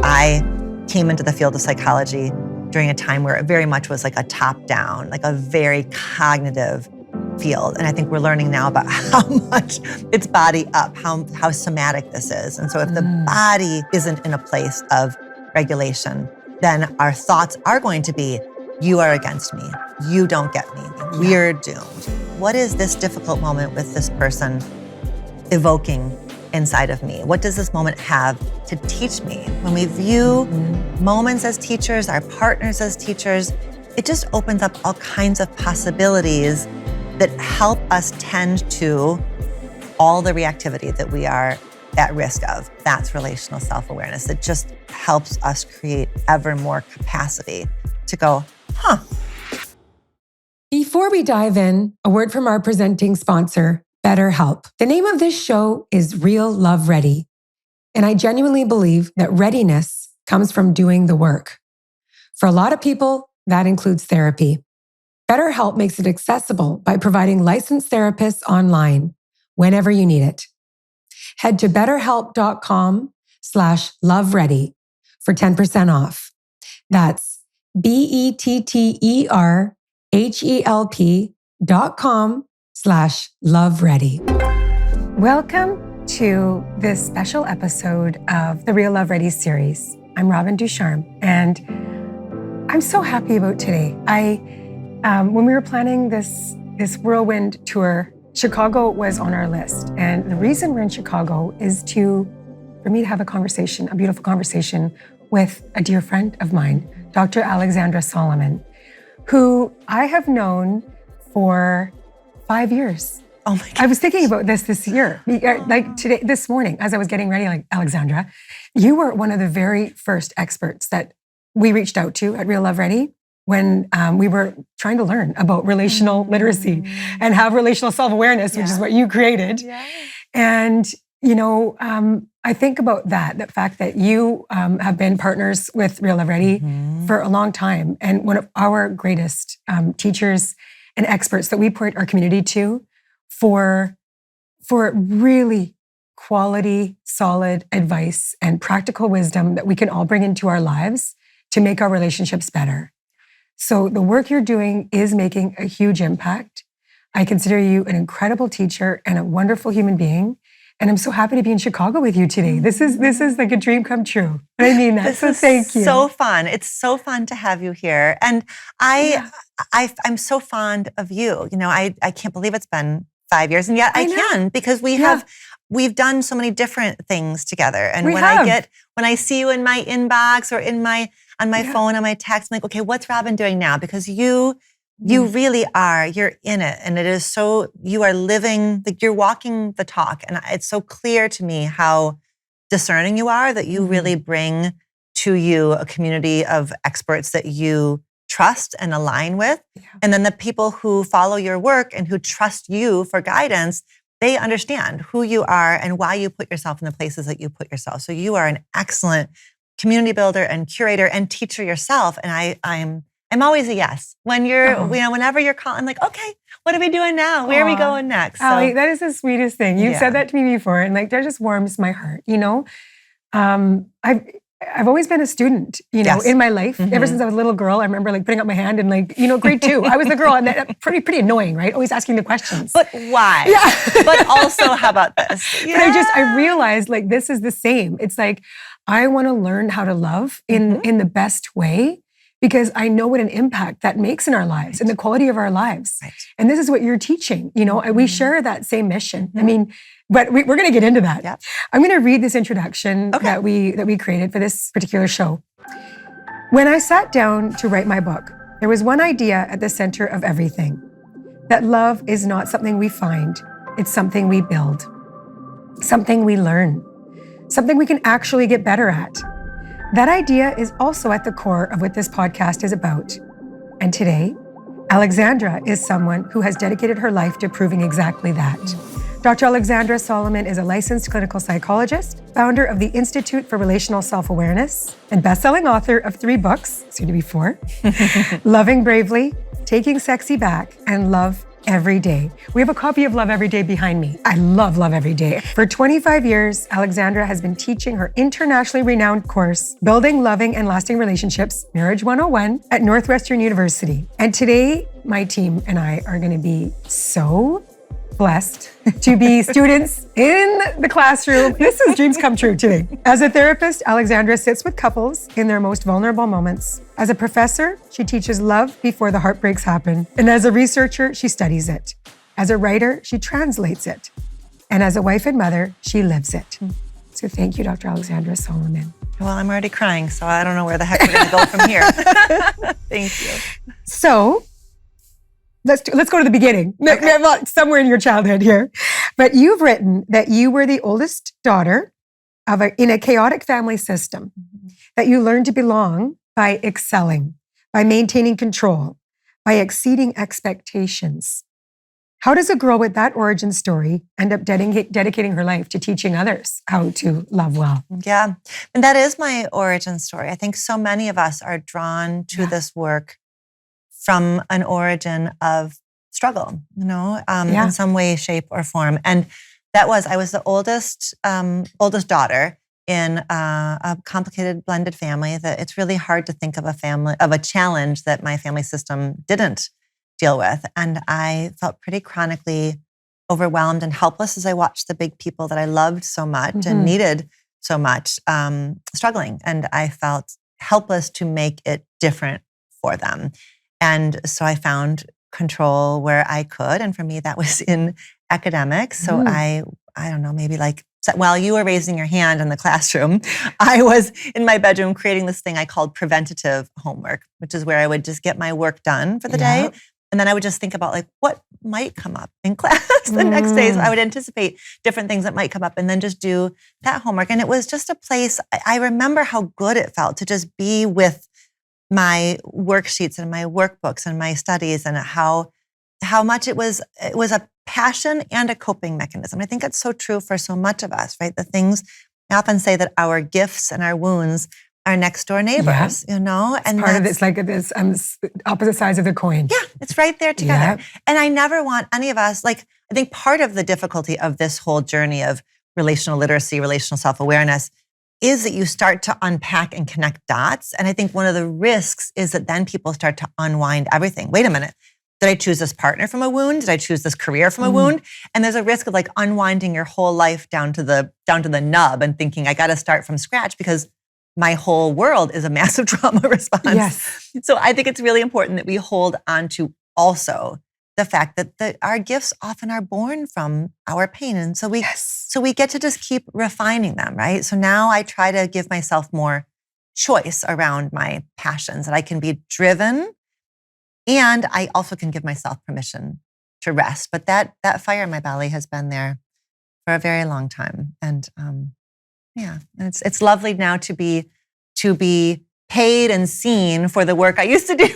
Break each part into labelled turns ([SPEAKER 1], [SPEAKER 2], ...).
[SPEAKER 1] I came into the field of psychology during a time where it very much was like a top-down, like a very cognitive field. And I think we're learning now about how much it's body up, how somatic this is. And so if the body isn't in a place of regulation, then our thoughts are going to be, you are against me. You don't get me. We're doomed. What is this difficult moment with this person evoking inside of me? What does this moment have to teach me? When we view moments as teachers, our partners as teachers, it just opens up all kinds of possibilities that help us tend to all the reactivity that we are at risk of. That's relational self-awareness. It just helps us create ever more capacity to go,
[SPEAKER 2] Before we dive in, a word from our presenting sponsor, BetterHelp. The name of this show is Real Love Ready. And I genuinely believe that readiness comes from doing the work. For a lot of people, that includes therapy. BetterHelp makes it accessible by providing licensed therapists online whenever you need it. Head to betterhelp.com/loveready for 10% off. That's BetterHelp.com/loveready. Welcome to this special episode of the Real Love Ready series. I'm Robin Ducharme, and I'm so happy about today. When we were planning this whirlwind tour, Chicago was on our list. And the reason we're in Chicago is for me to have a beautiful conversation with a dear friend of mine, Dr. Alexandra Solomon, who I have known for 5 years.
[SPEAKER 1] Oh my God.
[SPEAKER 2] I was thinking about this year, like this morning, as I was getting ready, like, Alexandra, you were one of the very first experts that we reached out to at Real Love Ready when we were trying to learn about relational literacy and have relational self-awareness, which is what you created. Yeah. And, I think about the fact that you have been partners with Real Love Ready for a long time. And one of our greatest teachers and experts that we point our community to for really quality, solid advice and practical wisdom that we can all bring into our lives to make our relationships better. So the work you're doing is making a huge impact. I consider you an incredible teacher and a wonderful human being. And I'm so happy to be in Chicago with you today. This is like a dream come true. And I mean that. So thank you.
[SPEAKER 1] So fun. It's so fun to have you here. And I'm so fond of you. I can't believe it's been 5 years, and yet I can, because we've done so many different things together. And when I see you in my inbox or on my phone, on my text, I'm like, okay, what's Robin doing now? Because you really are, you're in it. And it is so, you are living, like, you're walking the talk. And it's so clear to me how discerning you are, that you really bring to you a community of experts that you trust and align with. Yeah. And then the people who follow your work and who trust you for guidance, they understand who you are and why you put yourself in the places that you put yourself. So you are an excellent community builder and curator and teacher yourself. And I'm always a yes. When you're, whenever you're calling, I'm like, okay, what are we doing now? Where are we going next? So,
[SPEAKER 2] Allie, that is the sweetest thing. You've said that to me before, and like, that just warms my heart. I've always been a student, in my life. Ever since I was a little girl, I remember like putting up my hand and grade 2. I was the girl, and that pretty annoying, right? Always asking the questions.
[SPEAKER 1] But why? Yeah. But also, how about this?
[SPEAKER 2] Yeah. But I realized like this is the same. It's like, I want to learn how to love in the best way, because I know what an impact that makes in our lives and the quality of our lives. Right. And this is what you're teaching. We share that same mission. I mean, but we're going to get into that. Yep. I'm going to read this introduction that we created for this particular show. When I sat down to write my book, there was one idea at the center of everything: that love is not something we find, it's something we build, something we learn, something we can actually get better at. That idea is also at the core of what this podcast is about. And today, Alexandra is someone who has dedicated her life to proving exactly that. Dr. Alexandra Solomon is a licensed clinical psychologist, founder of the Institute for Relational Self-Awareness, and best-selling author of 3 books, soon to be 4, Loving Bravely, Taking Sexy Back, and Love Every Day. We have a copy of Love Every Day behind me. I love Love Every Day. For 25 years, Alexandra has been teaching her internationally renowned course, Building Loving and Lasting Relationships, Marriage 101, at Northwestern University. And today, my team and I are going to be so blessed to be students in the classroom. This is dreams come true today. As a therapist, Alexandra sits with couples in their most vulnerable moments. As a professor, she teaches love before the heartbreaks happen. And as a researcher, she studies it. As a writer, she translates it. And as a wife and mother, she lives it. So thank you, Dr. Alexandra Solomon.
[SPEAKER 1] Well, I'm already crying, so I don't know where the heck we're going to go from here. Thank you.
[SPEAKER 2] So, let's go to the beginning. Okay. Somewhere in your childhood here. But you've written that you were the oldest daughter in a chaotic family system, that you learned to belong by excelling, by maintaining control, by exceeding expectations. How does a girl with that origin story end up dedicating her life to teaching others how to love well?
[SPEAKER 1] Yeah, and that is my origin story. I think so many of us are drawn to this work from an origin of struggle, in some way, shape, or form. And I was the oldest daughter in a complicated blended family. That it's really hard to think of a challenge that my family system didn't deal with. And I felt pretty chronically overwhelmed and helpless as I watched the big people that I loved so much and needed so much struggling. And I felt helpless to make it different for them. And so I found control where I could. And for me, that was in academics. So I don't know, maybe while you were raising your hand in the classroom, I was in my bedroom creating this thing I called preventative homework, which is where I would just get my work done for the day. And then I would just think about what might come up in class the next day. So I would anticipate different things that might come up and then just do that homework. And it was just a place, I remember how good it felt to just be with my worksheets and my workbooks and my studies, and how much it was a passion and a coping mechanism. I think it's so true for so much of us, right? The things I often say that our gifts and our wounds are next door neighbors, And
[SPEAKER 2] part of it's like this opposite sides of the coin.
[SPEAKER 1] Yeah, it's right there together. Yeah. And I never want any of us, I think part of the difficulty of this whole journey of relational literacy, relational self-awareness, is that you start to unpack and connect dots. And I think one of the risks is that then people start to unwind everything. Wait a minute. Did I choose this partner from a wound? Did I choose this career from a wound? And there's a risk of unwinding your whole life down to the nub and thinking, I got to start from scratch because my whole world is a massive trauma response.
[SPEAKER 2] Yes.
[SPEAKER 1] So I think it's really important that we hold on to also the fact that our gifts often are born from our pain. And so we get to just keep refining them, right? So now I try to give myself more choice around my passions, that I can be driven, and I also can give myself permission to rest. But that fire in my belly has been there for a very long time. And it's lovely now to be paid and seen for the work I used to do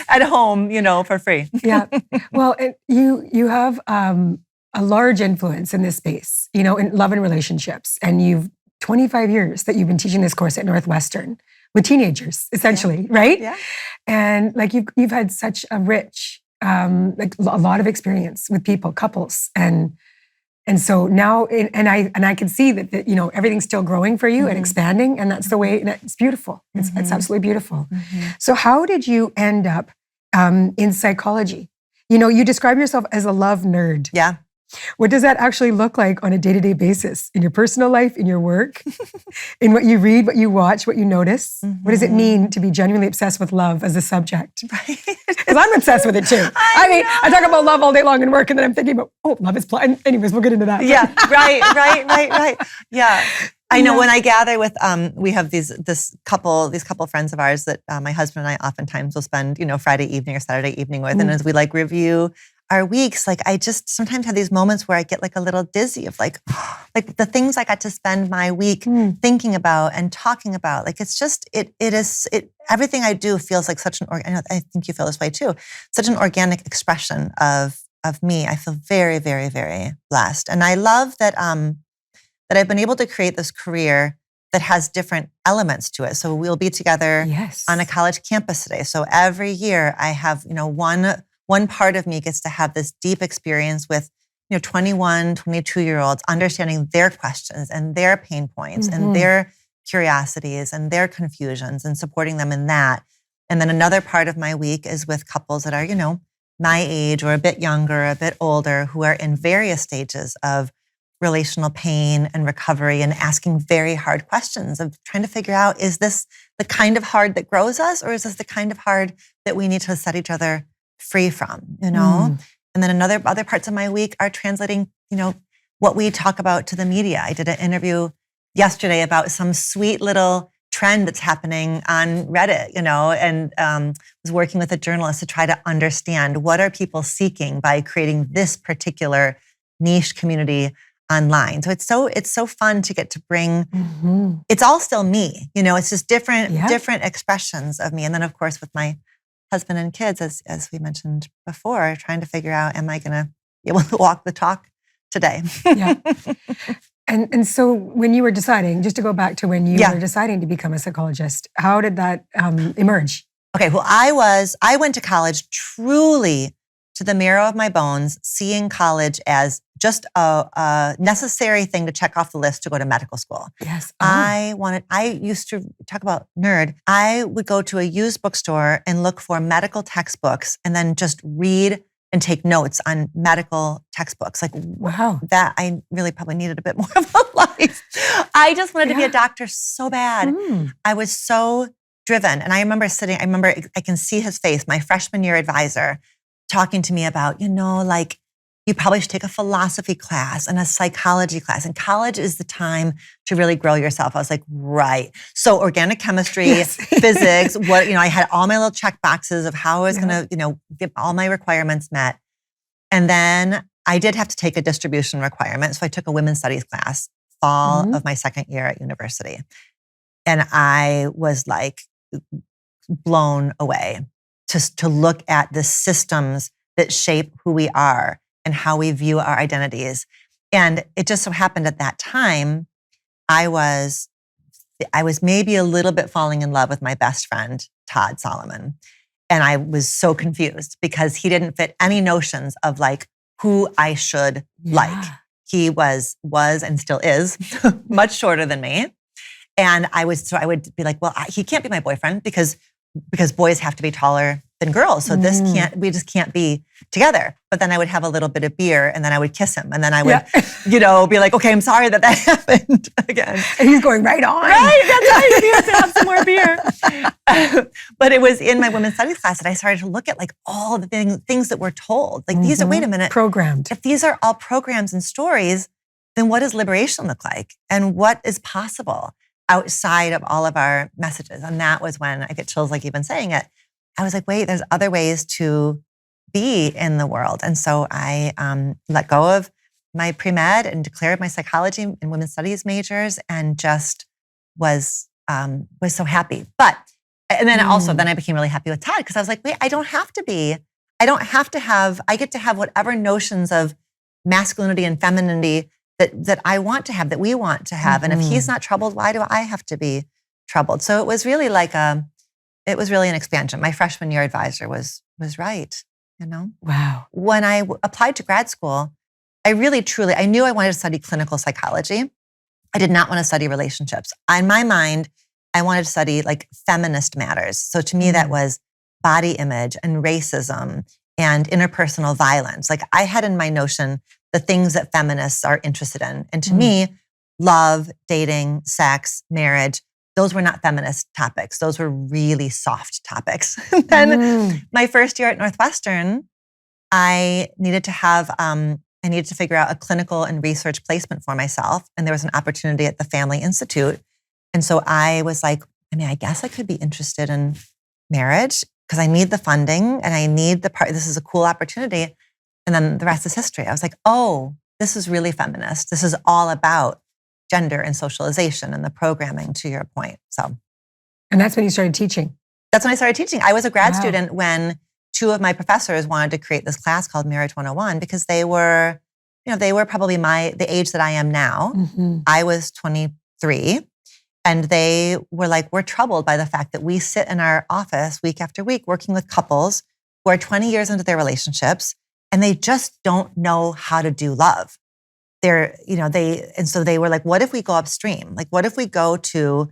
[SPEAKER 1] at home, for free.
[SPEAKER 2] Yeah. Well, you have a large influence in this space, in love and relationships. And you've 25 years that you've been teaching this course at Northwestern with teenagers, essentially, right? Yeah. And you've had such a rich, a lot of experience with people, couples, and so now, and I can see that everything's still growing for you and expanding, and that's the way. And it's beautiful. It's absolutely beautiful. So, how did you end up in psychology? You describe yourself as a love nerd.
[SPEAKER 1] Yeah.
[SPEAKER 2] What does that actually look like on a day-to-day basis in your personal life, in your work, in what you read, what you watch, what you notice? What does it mean to be genuinely obsessed with love as a subject? Right. Because I'm obsessed with it too. I talk about love all day long in work, and then I'm thinking about, love is blind. Anyways, we'll get into that.
[SPEAKER 1] Yeah, right. Yeah. I know when I gather with, we have these couple friends of ours that my husband and I oftentimes will spend, Friday evening or Saturday evening with. And as we review our weeks, I just sometimes have these moments where I get a little dizzy of the things I got to spend my week thinking about and talking about. It's just, everything I do feels like such I think you feel this way too, such an organic expression of me. I feel very, very, very blessed. And I love that I've been able to create this career that has different elements to it. So we'll be together on a college campus today. So every year I have, one part of me gets to have this deep experience with 21, 22-year-olds, understanding their questions and their pain points and their curiosities and their confusions and supporting them in that. And then another part of my week is with couples that are, my age or a bit younger, a bit older, who are in various stages of relational pain and recovery and asking very hard questions of trying to figure out, is this the kind of hard that grows us, or is this the kind of hard that we need to set each other free from, And then other parts of my week are translating, what we talk about to the media. I did an interview yesterday about some sweet little trend that's happening on Reddit, and was working with a journalist to try to understand what are people seeking by creating this particular niche community online. So it's so fun to get to bring, it's all still me, it's just different expressions of me. And then of course with my husband and kids, as we mentioned before, trying to figure out, am I going to be able to walk the talk today?
[SPEAKER 2] Yeah. And so when you were deciding, just to go back to when you were deciding to become a psychologist, how did that emerge?
[SPEAKER 1] Okay, well, I went to college truly to the marrow of my bones, seeing college as just a necessary thing to check off the list to go to medical school.
[SPEAKER 2] Yes.
[SPEAKER 1] I used to talk about nerd. I would go to a used bookstore and look for medical textbooks and then just read and take notes on medical textbooks. Like,
[SPEAKER 2] wow,
[SPEAKER 1] that I really probably needed a bit more of a life. I just wanted to be a doctor so bad. I was so driven. And I remember I can see his face, my freshman year advisor, talking to me about, you probably should take a philosophy class and a psychology class. And college is the time to really grow yourself. I was like, right. So organic chemistry, physics, I had all my little check boxes of how I was going to, get all my requirements met. And then I did have to take a distribution requirement. So I took a women's studies class fall of my second year at university. And I was like blown away to look at the systems that shape who we are and how we view our identities. And it just so happened at that time, I was maybe a little bit falling in love with my best friend, Todd Solomon. And I was so confused because he didn't fit any notions of like who I should like. He was and still is much shorter than me. And I would be like, well, he can't be my boyfriend because boys have to be taller than girls. So we just can't be together. But then I would have a little bit of beer and then I would kiss him. And then I would, be like, okay, I'm sorry that happened again.
[SPEAKER 2] And he's going right on.
[SPEAKER 1] Right, that's right. He has to have some more beer. But it was in my women's studies class that I started to look at like all the things that we're told. Like these are, wait a minute.
[SPEAKER 2] Programmed.
[SPEAKER 1] If these are all programs and stories, then what does liberation look like? And what is possible outside of all of our messages? And that was when I get chills like even saying it. I was like, wait, there's other ways to be in the world. And so I let go of my pre-med and declared my psychology and women's studies majors and just was so happy. And then I became really happy with Todd because I was like, wait, I get to have whatever notions of masculinity and femininity that I want to have, that we want to have. And if he's not troubled, why do I have to be troubled? So it was really an expansion. My freshman year advisor was right,
[SPEAKER 2] Wow.
[SPEAKER 1] When I applied to grad school, I really, truly, I knew I wanted to study clinical psychology. I did not want to study relationships. In my mind, I wanted to study like feminist matters. So to me, that was body image and racism and interpersonal violence. Like I had in my notion the things that feminists are interested in. And to me, love, dating, sex, marriage, those were not feminist topics. Those were really soft topics. Then my first year at Northwestern, I needed to figure out a clinical and research placement for myself. And there was an opportunity at the Family Institute. And so I was like, I guess I could be interested in marriage because I need the funding and I need this is a cool opportunity. And then the rest is history. I was like, oh, this is really feminist. This is all about gender and socialization and the programming, to your point. So,
[SPEAKER 2] and that's when you started teaching.
[SPEAKER 1] That's when I started teaching. I was a grad student when two of my professors wanted to create this class called Marriage 101 because they were probably the age that I am now. I was 23. And they were like, we're troubled by the fact that we sit in our office week after week working with couples who are 20 years into their relationships and they just don't know how to do love. So they were like, what if we go upstream? Like, what if we go to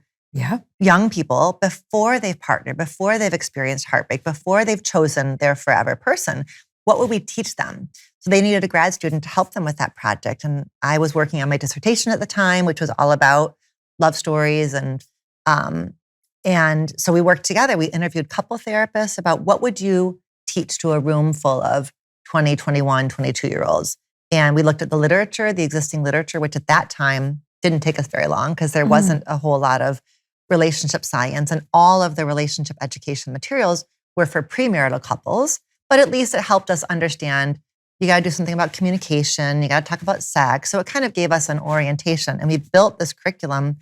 [SPEAKER 1] young people before they've partnered, before they've experienced heartbreak, before they've chosen their forever person? What would we teach them? So they needed a grad student to help them with that project. And I was working on my dissertation at the time, which was all about love stories. And so we worked together. We interviewed couple therapists about what would you teach to a room full of 20, 21, 22-year-olds. And we looked at the literature, the existing literature, which at that time didn't take us very long because there wasn't a whole lot of relationship science. And all of the relationship education materials were for premarital couples. But at least it helped us understand you got to do something about communication. You got to talk about sex. So it kind of gave us an orientation. And we built this curriculum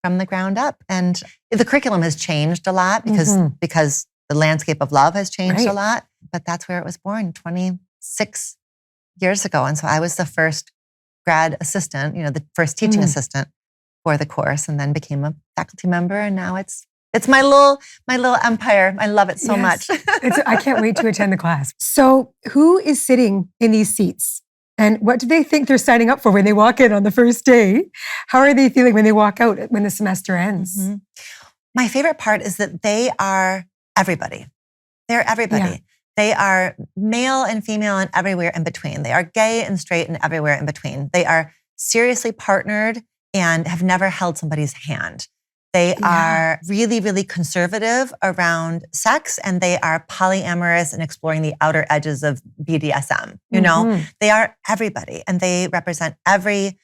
[SPEAKER 1] from the ground up. And the curriculum has changed a lot because the landscape of love has changed a lot. But that's where it was born 26 years ago. And so I was the first grad assistant, the first teaching assistant for the course, and then became a faculty member. And now it's my little empire. I love it so much.
[SPEAKER 2] I can't wait to attend the class. So who is sitting in these seats? And what do they think they're signing up for when they walk in on the first day? How are they feeling when they walk out when the semester ends?
[SPEAKER 1] Mm-hmm. My favorite part is that they are everybody. They're everybody. Yeah. They are male and female and everywhere in between. They are gay and straight and everywhere in between. They are seriously partnered and have never held somebody's hand. They are really, really conservative around sex, and they are polyamorous and exploring the outer edges of BDSM. They are everybody, and they represent every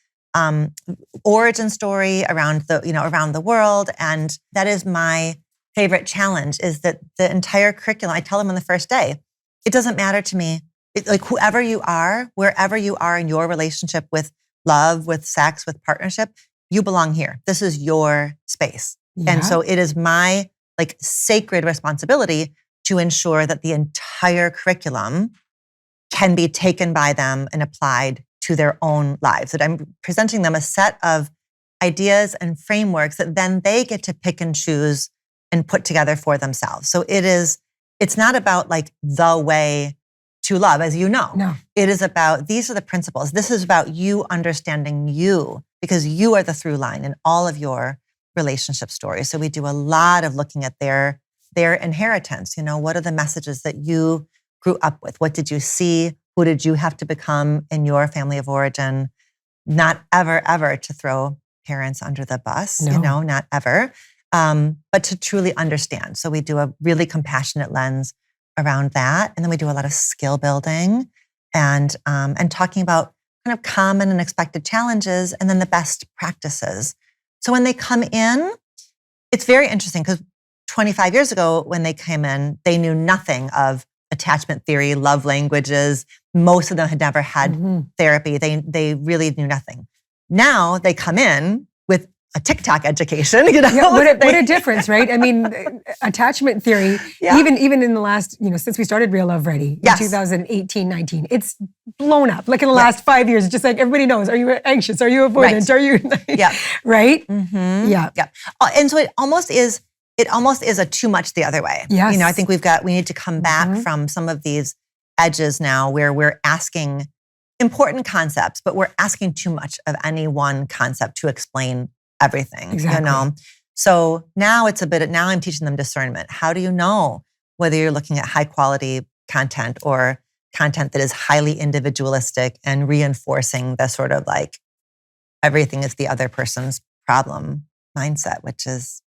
[SPEAKER 1] origin story around the world. And that is my favorite challenge, is that the entire curriculum, I tell them on the first day, it doesn't matter to me. Like whoever you are, wherever you are in your relationship with love, with sex, with partnership, you belong here. This is your space. Yeah. And so it is my sacred responsibility to ensure that the entire curriculum can be taken by them and applied to their own lives. That I'm presenting them a set of ideas and frameworks that then they get to pick and choose and put together for themselves. So it's not about the way to love, as you know.
[SPEAKER 2] No.
[SPEAKER 1] It is about, these are the principles. This is about you understanding you, because you are the through line in all of your relationship stories. So we do a lot of looking at their inheritance. What are the messages that you grew up with? What did you see? Who did you have to become in your family of origin? Not ever to throw parents under the bus, not ever, but to truly understand. So we do a really compassionate lens around that. And then we do a lot of skill building and talking about kind of common and expected challenges, and then the best practices. So when they come in, it's very interesting because 25 years ago, when they came in, they knew nothing of attachment theory, love languages. Most of them had never had therapy. They really knew nothing. Now they come in with a TikTok education.
[SPEAKER 2] What a difference, right? I mean, attachment theory, even in the last, since we started Real Love Ready in 2018, 19, it's blown up. Like in the last 5 years, it's just like everybody knows, are you anxious? Are you avoidant? Right. Are you, right?
[SPEAKER 1] Mm-hmm. Yeah. And so it almost is a too much the other way.
[SPEAKER 2] Yes.
[SPEAKER 1] I think we need to come back from some of these edges now where we're asking important concepts, but we're asking too much of any one concept to explain everything.
[SPEAKER 2] Exactly.
[SPEAKER 1] So now I'm teaching them discernment. How do you know whether you're looking at high quality content or content that is highly individualistic and reinforcing the sort of everything is the other person's problem mindset, which is,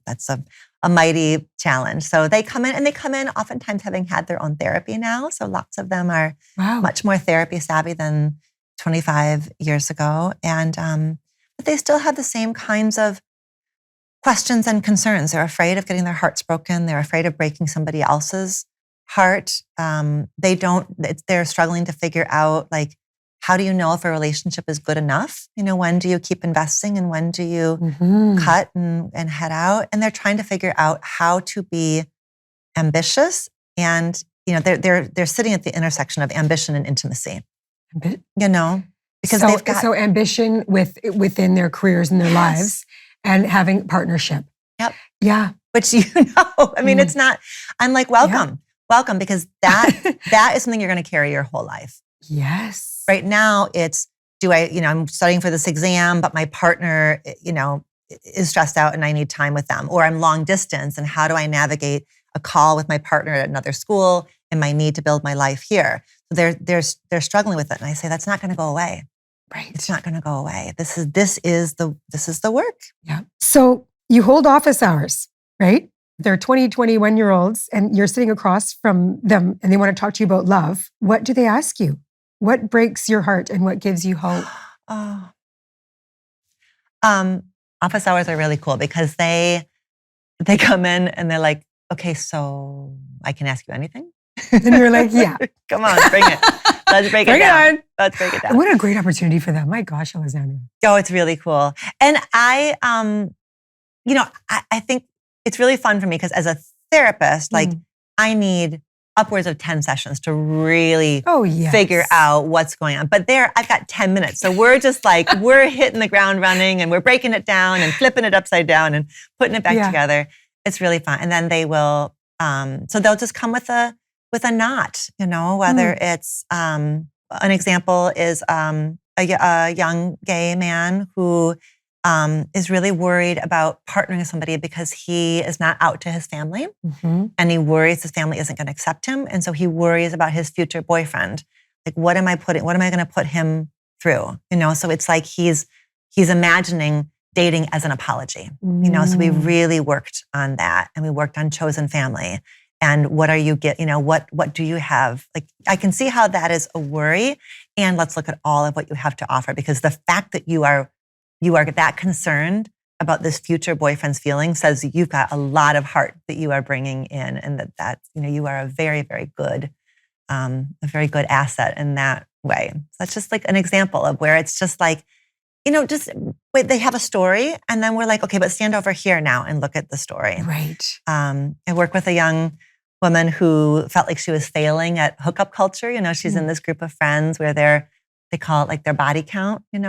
[SPEAKER 1] that's a mighty challenge. So they come in oftentimes having had their own therapy now. So lots of them are much more therapy savvy than 25 years ago. And, but they still have the same kinds of questions and concerns. They're afraid of getting their hearts broken. They're afraid of breaking somebody else's heart. They're struggling to figure out, how do you know if a relationship is good enough? When do you keep investing and when do you cut and head out? And they're trying to figure out how to be ambitious. And, they're sitting at the intersection of ambition and intimacy, because they've got
[SPEAKER 2] ambition within their careers and their lives, and having partnership.
[SPEAKER 1] Yep.
[SPEAKER 2] Yeah.
[SPEAKER 1] Which I mean, it's not. I'm welcome. welcome, because that is something you're going to carry your whole life.
[SPEAKER 2] Yes.
[SPEAKER 1] Right now it's, I'm studying for this exam, but my partner, is stressed out and I need time with them, or I'm long distance. And how do I navigate a call with my partner at another school and my need to build my life here? So they're struggling with it. And I say, that's not going to go away.
[SPEAKER 2] Right.
[SPEAKER 1] It's not going to go away. This is the work.
[SPEAKER 2] Yeah. So you hold office hours, right? They're 20, 21-year-olds and you're sitting across from them and they want to talk to you about love. What do they ask you? What breaks your heart and what gives you hope?
[SPEAKER 1] Office hours are really cool because they come in and they're like, okay, so I can ask you anything?
[SPEAKER 2] And you're like, yeah.
[SPEAKER 1] Come on, bring it. Let's break it down. Let's break it down.
[SPEAKER 2] What a great opportunity for them. My gosh, Alexandra.
[SPEAKER 1] Oh, it's really cool. And I think it's really fun for me because as a therapist, like I need upwards of 10 sessions to really figure out what's going on. But I've got 10 minutes. So we're just like, we're hitting the ground running and we're breaking it down and flipping it upside down and putting it back together. It's really fun. And then they will, so they'll just come with a knot, whether it's, an example is a young gay man who is really worried about partnering with somebody because he is not out to his family, and he worries his family isn't going to accept him, and so he worries about his future boyfriend. Like, what am I going to put him through? So it's like he's imagining dating as an apology. So we really worked on that, and we worked on chosen family. And what are you what do you have? Like, I can see how that is a worry, and let's look at all of what you have to offer, because the fact that you are that concerned about this future boyfriend's feelings says you've got a lot of heart that you are bringing in, and that's you are a very, very good, asset in that way. So that's just like an example of where it's just like, just wait, they have a story, and then we're like, okay, but stand over here now and look at the story.
[SPEAKER 2] Right.
[SPEAKER 1] I work with a young woman who felt like she was failing at hookup culture. She's in this group of friends where they call it like their body count, these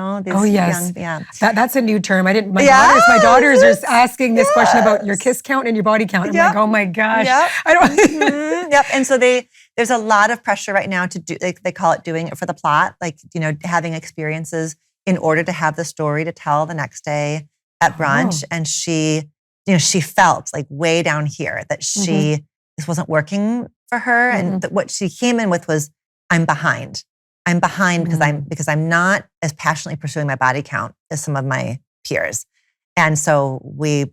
[SPEAKER 2] yes.
[SPEAKER 1] young,
[SPEAKER 2] That's a new term. My daughters are asking this question about your kiss count and your body count. I'm like, oh my gosh. I don't.
[SPEAKER 1] Yep. And so there's a lot of pressure right now to do, they call it doing it for the plot, like, having experiences in order to have the story to tell the next day at brunch. And she felt like way down here that this wasn't working for her. And what she came in with was, I'm behind. I'm behind because I'm not as passionately pursuing my body count as some of my peers. And so we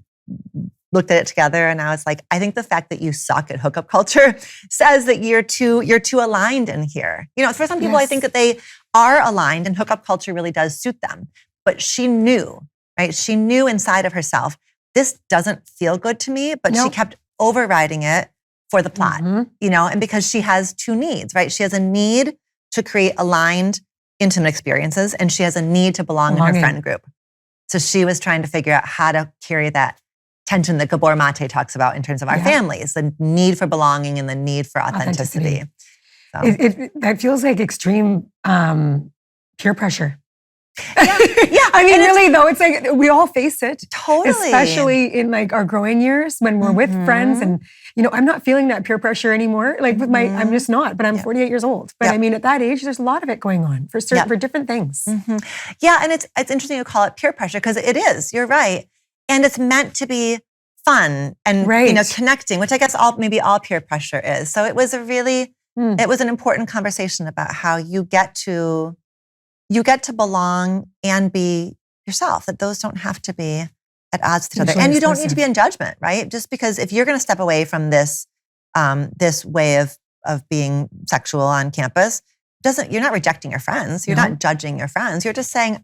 [SPEAKER 1] looked at it together, and I was like, I think the fact that you suck at hookup culture says that you're too aligned in here. For some people, I think that they are aligned and hookup culture really does suit them. But she knew, right? She knew inside of herself, this doesn't feel good to me, but she kept overriding it for the plot, and because she has two needs, right? She has a need to create aligned, intimate experiences, and she has a need to belong in her friend group. So she was trying to figure out how to carry that tension that Gabor Mate talks about in terms of our families, the need for belonging and the need for authenticity. So.
[SPEAKER 2] That feels like extreme peer pressure.
[SPEAKER 1] Yeah.
[SPEAKER 2] I mean, really though, it's like we all face it.
[SPEAKER 1] Totally.
[SPEAKER 2] Especially in like our growing years when we're with friends, and I'm not feeling that peer pressure anymore. Like with I'm just not, but I'm 48 years old. But I mean, at that age, there's a lot of it going on for different things.
[SPEAKER 1] Yeah, and it's interesting to call it peer pressure because it is. You're right, and it's meant to be fun and connecting, which I guess maybe all peer pressure is. So it was it was an important conversation about how you get to belong and be yourself, that those don't have to be at odds with each other. And you don't need to be in judgment, right? Just because if you're going to step away from this way of being sexual on campus, you're not rejecting your friends. You're not judging your friends. You're just saying,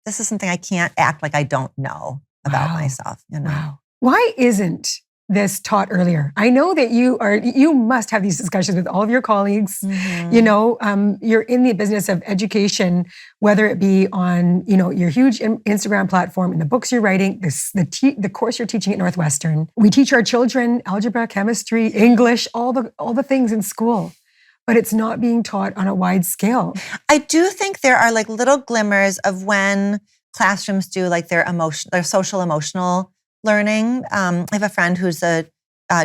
[SPEAKER 1] this is something I can't act like I don't know about myself.
[SPEAKER 2] Wow. Why isn't this taught earlier? I know that you must have these discussions with all of your colleagues. You're in the business of education, whether it be on, your huge Instagram platform and the books you're writing, the course you're teaching at Northwestern. We teach our children algebra, chemistry, English, all the things in school, but it's not being taught on a wide scale.
[SPEAKER 1] I do think there are like little glimmers of when classrooms do like their social emotional learning. I have a friend who's a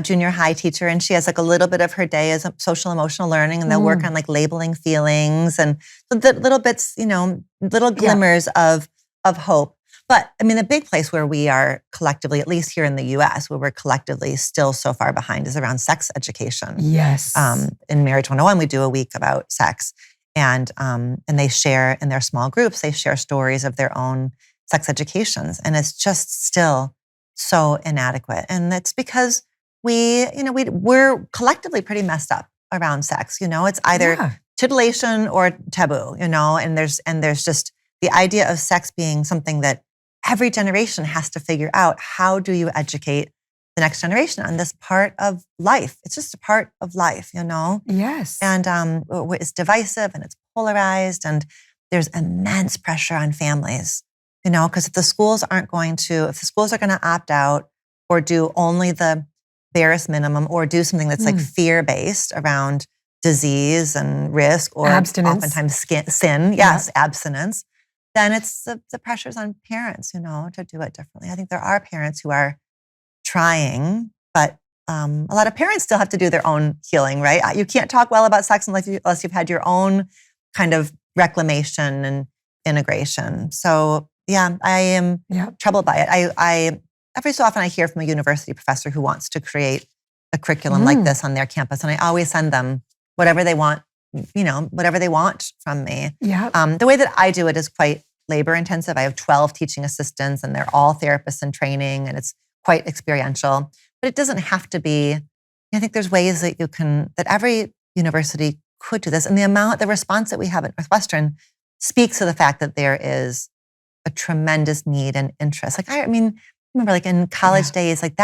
[SPEAKER 1] junior high teacher, and she has like a little bit of her day as social emotional learning, and they'll work on like labeling feelings and the little bits, little glimmers of hope. But I mean, the big place where we are collectively, at least here in the US, where we're collectively still so far behind is around sex education.
[SPEAKER 2] Yes.
[SPEAKER 1] In Marriage 101, we do a week about sex. And they share in their small groups, they share stories of their own sex educations. And it's just still so inadequate. And that's because we're collectively pretty messed up around sex. It's either titillation or taboo, and there's just the idea of sex being something that every generation has to figure out. How do you educate the next generation on this part of life? It's just a part of life,
[SPEAKER 2] Yes.
[SPEAKER 1] And it's divisive and it's polarized, and there's immense pressure on families, because if the schools are going to opt out or do only the barest minimum or do something that's like fear-based around disease and risk or
[SPEAKER 2] abstinence.
[SPEAKER 1] Oftentimes sin, abstinence, then it's the pressures on parents, to do it differently. I think there are parents who are trying, but a lot of parents still have to do their own healing, right? You can't talk well about sex unless you've had your own kind of reclamation and integration. So yeah, I am troubled by it. I every so often I hear from a university professor who wants to create a curriculum like this on their campus, and I always send them whatever they want, whatever they want from me.
[SPEAKER 2] Yeah.
[SPEAKER 1] The way that I do it is quite labor intensive. I have 12 teaching assistants, and they're all therapists in training, and it's quite experiential. But it doesn't have to be. I think there's ways that that every university could do this, and the response that we have at Northwestern speaks to the fact that there is a tremendous need and interest. Like I remember like in college days, like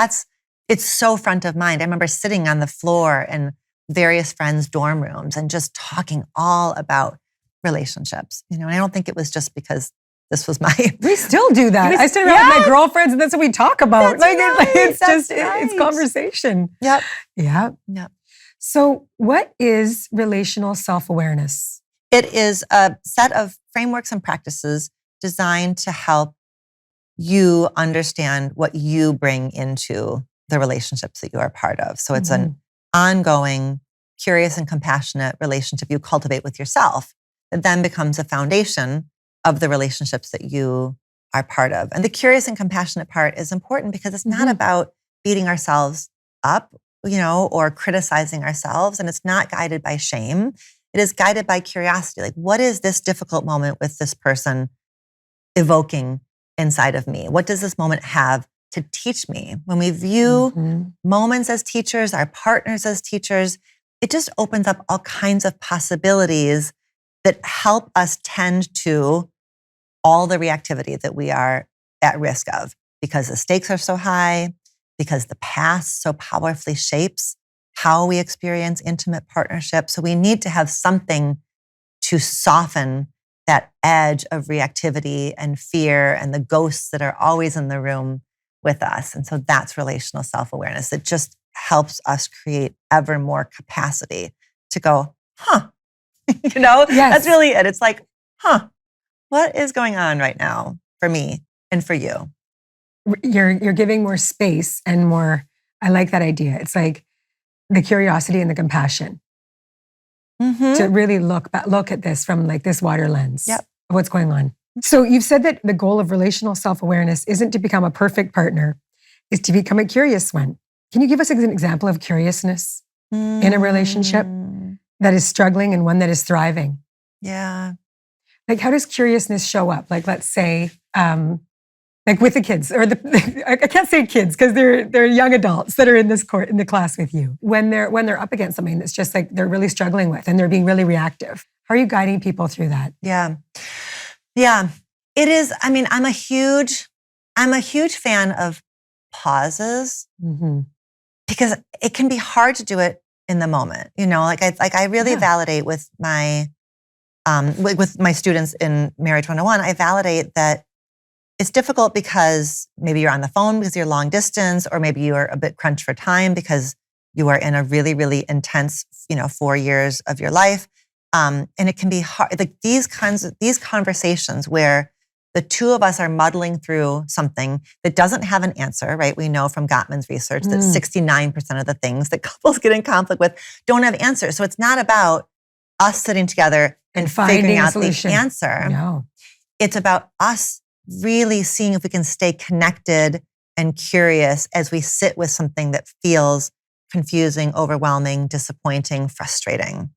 [SPEAKER 1] it's so front of mind. I remember sitting on the floor in various friends' dorm rooms and just talking all about relationships, and I don't think it was just because this was
[SPEAKER 2] we still do that. I sit around with my girlfriends and that's what we talk about. It's conversation.
[SPEAKER 1] Yep.
[SPEAKER 2] Yeah.
[SPEAKER 1] Yep.
[SPEAKER 2] So what is relational self-awareness?
[SPEAKER 1] It is a set of frameworks and practices designed to help you understand what you bring into the relationships that you are part of. So it's an ongoing, curious and compassionate relationship you cultivate with yourself that then becomes a foundation of the relationships that you are part of. And the curious and compassionate part is important because it's not about beating ourselves up, or criticizing ourselves. And it's not guided by shame. It is guided by curiosity. Like, what is this difficult moment with this person evoking inside of me? What does this moment have to teach me? When we view moments as teachers, our partners as teachers, it just opens up all kinds of possibilities that help us tend to all the reactivity that we are at risk of, because the stakes are so high, because the past so powerfully shapes how we experience intimate partnership. So we need to have something to soften that edge of reactivity and fear and the ghosts that are always in the room with us. And so that's relational self-awareness. It just helps us create ever more capacity to go, that's really it. It's like, what is going on right now for me and for you?
[SPEAKER 2] You're giving more space and more, I like that idea. It's like the curiosity and the compassion to really look at this from like this water lens of what's going on. So you've said that the goal of relational self-awareness isn't to become a perfect partner, is to become a curious one. Can you give us an example of curiousness in a relationship that is struggling and one that is thriving?
[SPEAKER 1] Yeah.
[SPEAKER 2] Like, how does curiousness show up? Like, let's say, like with the kids, or I can't say kids because they're young adults that are in the class with you. When they're up against something that's just like they're really struggling with and they're being really reactive. How are you guiding people through that?
[SPEAKER 1] Yeah. It is. I mean, I'm a huge fan of pauses because it can be hard to do it in the moment. I really validate with my students in Marriage 101. I validate that it's difficult because maybe you're on the phone because you're long distance, or maybe you're a bit crunched for time because you are in a really, really intense, 4 years of your life. And it can be hard, like these conversations where the two of us are muddling through something that doesn't have an answer, right? We know from Gottman's research that 69% of the things that couples get in conflict with don't have answers. So it's not about us sitting together and figuring out the answer.
[SPEAKER 2] No.
[SPEAKER 1] It's about us really seeing if we can stay connected and curious as we sit with something that feels confusing, overwhelming, disappointing, frustrating.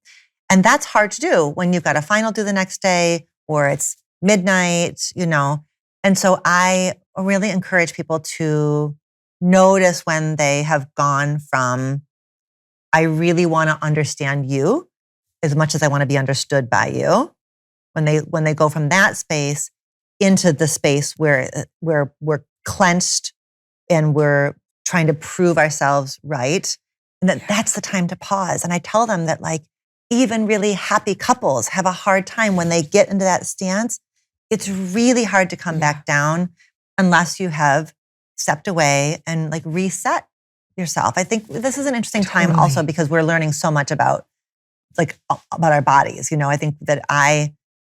[SPEAKER 1] And that's hard to do when you've got a final due the next day or it's midnight, And so I really encourage people to notice when they have gone from, I really want to understand you as much as I want to be understood by you. When they go from that space into the space where we're clenched and we're trying to prove ourselves right, and that's the time to pause. And I tell them that even really happy couples have a hard time when they get into that stance. It's really hard to come back down unless you have stepped away and reset yourself. I think this is an interesting time also because we're learning so much about our bodies. I think that I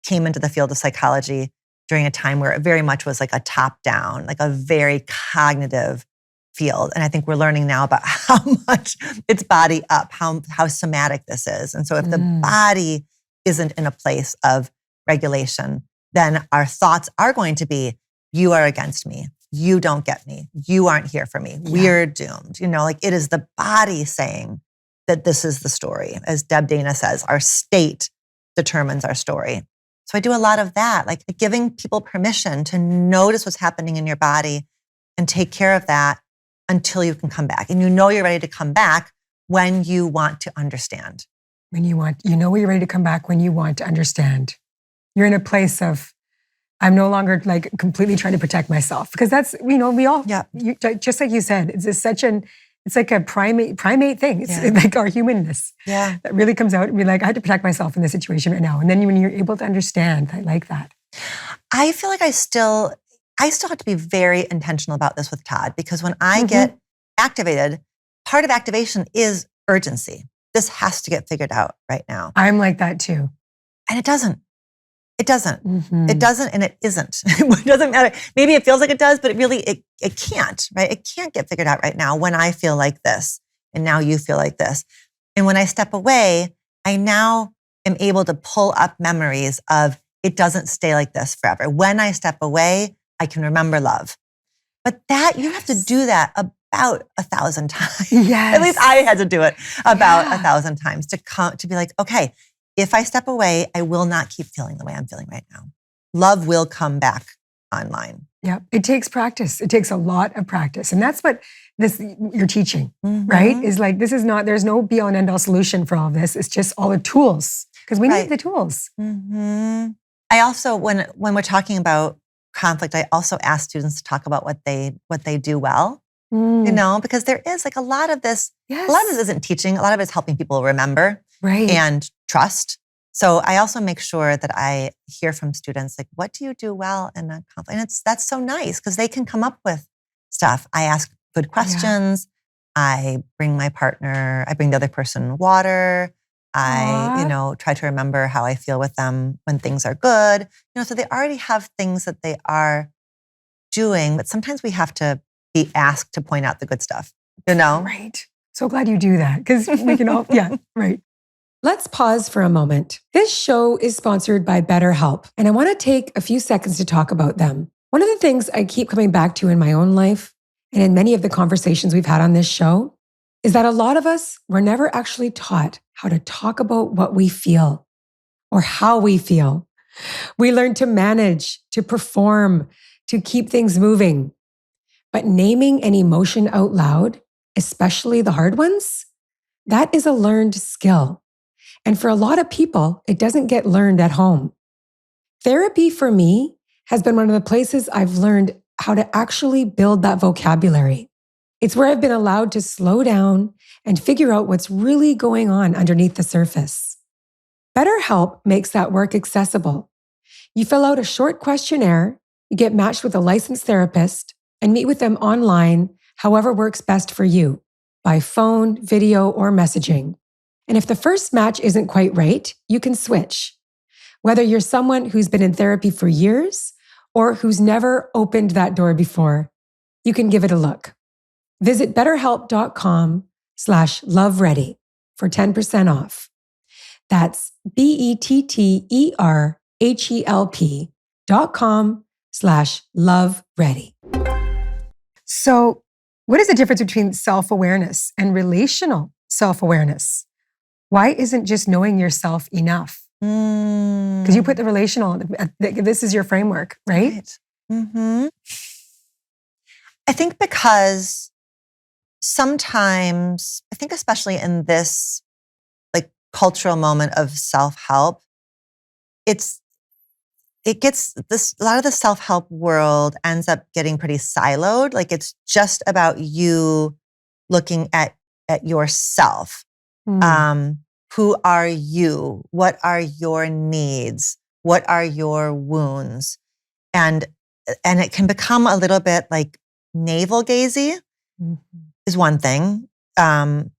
[SPEAKER 1] came into the field of psychology during a time where it very much was a top down, a very cognitive field. And I think we're learning now about how much it's body up, how somatic this is. And so if the body isn't in a place of regulation, then our thoughts are going to be, you are against me. You don't get me. You aren't here for me. We're doomed. It is the body saying that this is the story. As Deb Dana says, our state determines our story. So I do a lot of that, giving people permission to notice what's happening in your body and take care of that until you can come back. And you're ready to come back when you want to understand.
[SPEAKER 2] You're ready to come back when you want to understand. You're in a place of, I'm no longer completely trying to protect myself. Because that's, we all, just like you said, it's like a primate thing. It's like our humanness that really comes out and be I had to protect myself in this situation right now. And then when you're able to understand, I like that.
[SPEAKER 1] I feel like I still have to be very intentional about this with Todd, because when I get activated, part of activation is urgency. This has to get figured out right now.
[SPEAKER 2] I'm like that too.
[SPEAKER 1] And it doesn't. It doesn't. It doesn't, and it isn't. It doesn't matter. Maybe it feels like it does, but it can't, right? It can't get figured out right now when I feel like this, and now you feel like this. And when I step away, I now am able to pull up memories of it doesn't stay like this forever. When I step away, I can remember love. But you have to do that about 1,000 times.
[SPEAKER 2] Yes.
[SPEAKER 1] At least I had to do it about 1,000 times to be okay, if I step away, I will not keep feeling the way I'm feeling right now. Love will come back online.
[SPEAKER 2] Yeah, it takes practice. It takes a lot of practice. And that's what you're teaching, right? Is there's no be all and end all solution for all of this. It's just all the tools, because we need the tools.
[SPEAKER 1] I also, when we're talking about conflict, I also ask students to talk about what they do well, because there is a lot of this, a lot of this isn't teaching, a lot of it's helping people remember and trust. So I also make sure that I hear from students, what do you do well in a conflict? And that's so nice because they can come up with stuff. I ask good questions. I bring my partner, I bring the other person water. I, try to remember how I feel with them when things are good. So they already have things that they are doing, but sometimes we have to be asked to point out the good stuff,
[SPEAKER 2] Right. So glad you do that, because we can all, right.
[SPEAKER 3] Let's pause for a moment. This show is sponsored by BetterHelp, and I want to take a few seconds to talk about them. One of the things I keep coming back to in my own life, and in many of the conversations we've had on this show, is that a lot of us were never actually taught how to talk about what we feel or how we feel. We learn to manage, to perform, to keep things moving. But naming an emotion out loud, especially the hard ones, that is a learned skill. And for a lot of people, it doesn't get learned at home. Therapy for me has been one of the places I've learned how to actually build that vocabulary. It's where I've been allowed to slow down and figure out what's really going on underneath the surface. BetterHelp makes that work accessible. You fill out a short questionnaire, you get matched with a licensed therapist, and meet with them online, however works best for you, by phone, video, or messaging. And if the first match isn't quite right, you can switch. Whether you're someone who's been in therapy for years or who's never opened that door before, you can give it a look. Visit betterhelp.com/loveready for 10% off. That's BETTERHELP.com/loveready.
[SPEAKER 2] So, what is the difference between self-awareness and relational self-awareness? Why isn't just knowing yourself enough? Because you put the relational, this is your framework, right?
[SPEAKER 1] Mm-hmm. I think because sometimes, I think especially in this like cultural moment of self-help, it gets this, a lot of the self-help world ends up getting pretty siloed. Like it's just about you looking at yourself. Who are you? What are your needs? What are your wounds? And it can become a little bit like navel-gazy is one thing. And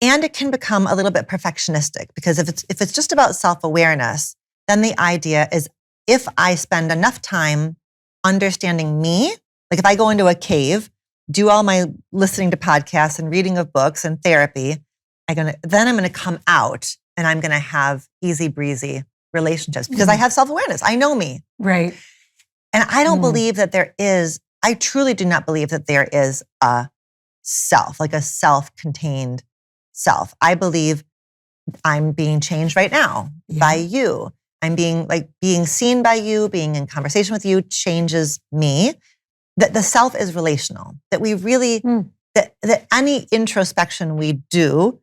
[SPEAKER 1] it can become a little bit perfectionistic because if it's just about self-awareness, then the idea is if I spend enough time understanding me, like if I go into a cave, do all my listening to podcasts and reading of books and therapy, then I'm going to come out and I'm going to have easy breezy relationships because I have self-awareness. I know me.
[SPEAKER 2] Right.
[SPEAKER 1] And I don't believe that I truly do not believe that there is a self, like a self-contained self. I believe I'm being changed right now by you. I'm being seen by you, being in conversation with you changes me. That the self is relational, that we really, that any introspection we do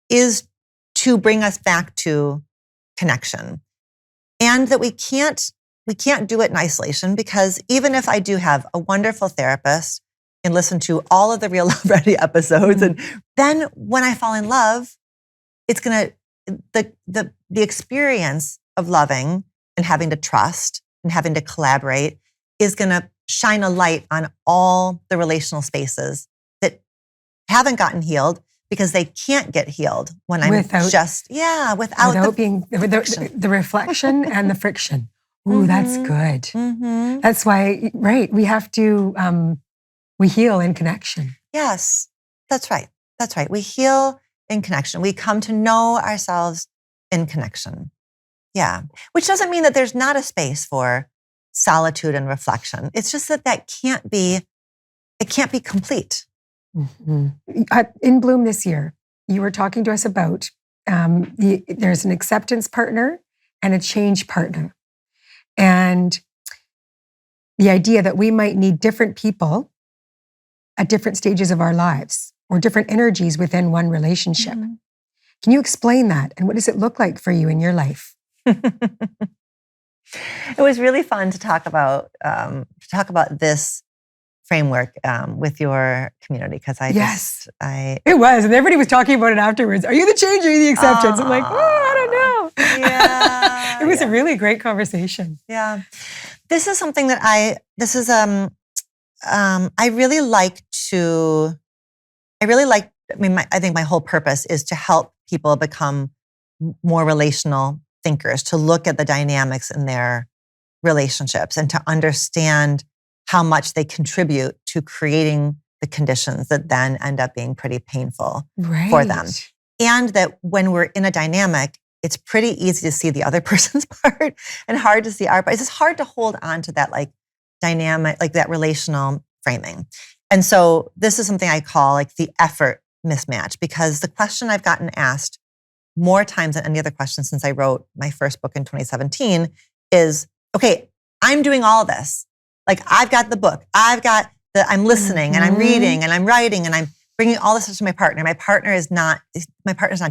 [SPEAKER 1] is to bring us back to connection. And that we can't do it in isolation because even if I do have a wonderful therapist and listen to all of the Real Love Ready episodes, and then when I fall in love, it's gonna, the experience of loving and having to trust and having to collaborate is gonna shine a light on all the relational spaces that haven't gotten healed because they can't get healed when I'm without
[SPEAKER 2] being the reflection and the friction. Ooh, that's good. That's why, right, we have to, we heal in connection.
[SPEAKER 1] Yes, that's right. That's right. We heal in connection. We come to know ourselves in connection. Yeah, which doesn't mean that there's not a space for solitude and reflection. It's just that it can't be complete.
[SPEAKER 2] In Bloom this year, you were talking to us about there's an acceptance partner and a change partner. And the idea that we might need different people at different stages of our lives or different energies within one relationship. Can you explain that? And what does it look like for you in your life?
[SPEAKER 1] It was really fun to talk about this framework with your community because it
[SPEAKER 2] was, and everybody was talking about it afterwards. Are you the change or are you the acceptance? I'm like, I don't know.
[SPEAKER 1] Yeah,
[SPEAKER 2] it was a really great conversation.
[SPEAKER 1] Yeah, this is something that I really like to. I think my whole purpose is to help people become more relational thinkers, to look at the dynamics in their relationships and to understand how much they contribute to creating the conditions that then end up being pretty painful for them. And that when we're in a dynamic, it's pretty easy to see the other person's part and hard to see our part. It's just hard to hold on to that like dynamic, like that relational framing. And so this is something I call like the effort mismatch, because the question I've gotten asked more times than any other question since I wrote my first book in 2017 is, okay, I'm doing all this. Like I've got the book, I'm listening and I'm reading and I'm writing and I'm bringing all this to my partner. My partner's not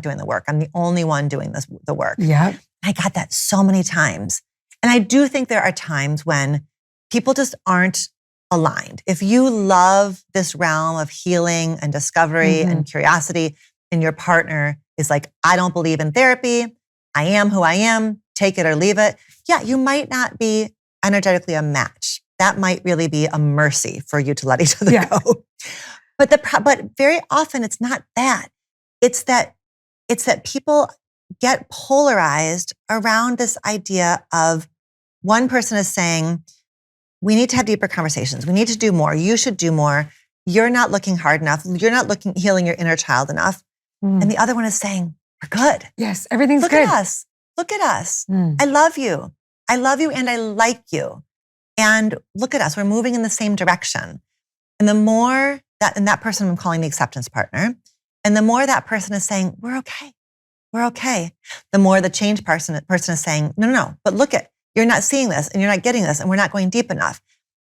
[SPEAKER 1] doing the work. I'm the only one doing the work.
[SPEAKER 2] Yeah.
[SPEAKER 1] I got that so many times. And I do think there are times when people just aren't aligned. If you love this realm of healing and discovery and curiosity, and your partner is like, I don't believe in therapy, I am who I am, take it or leave it. Yeah, you might not be energetically a match. That might really be a mercy for you to let each other go. But very often it's not that. It's that people get polarized around this idea of one person is saying, we need to have deeper conversations. We need to do more. You should do more. You're not looking hard enough. You're not healing your inner child enough. And the other one is saying, we're good.
[SPEAKER 2] Yes, everything's
[SPEAKER 1] good. Look at us. Look at us. I love you. I love you and I like you. And look at us. We're moving in the same direction. And the more that person I'm calling the acceptance partner, and the more that person is saying, we're okay. We're okay. The more the change person is saying, no, but look at, you're not seeing this and you're not getting this and we're not going deep enough.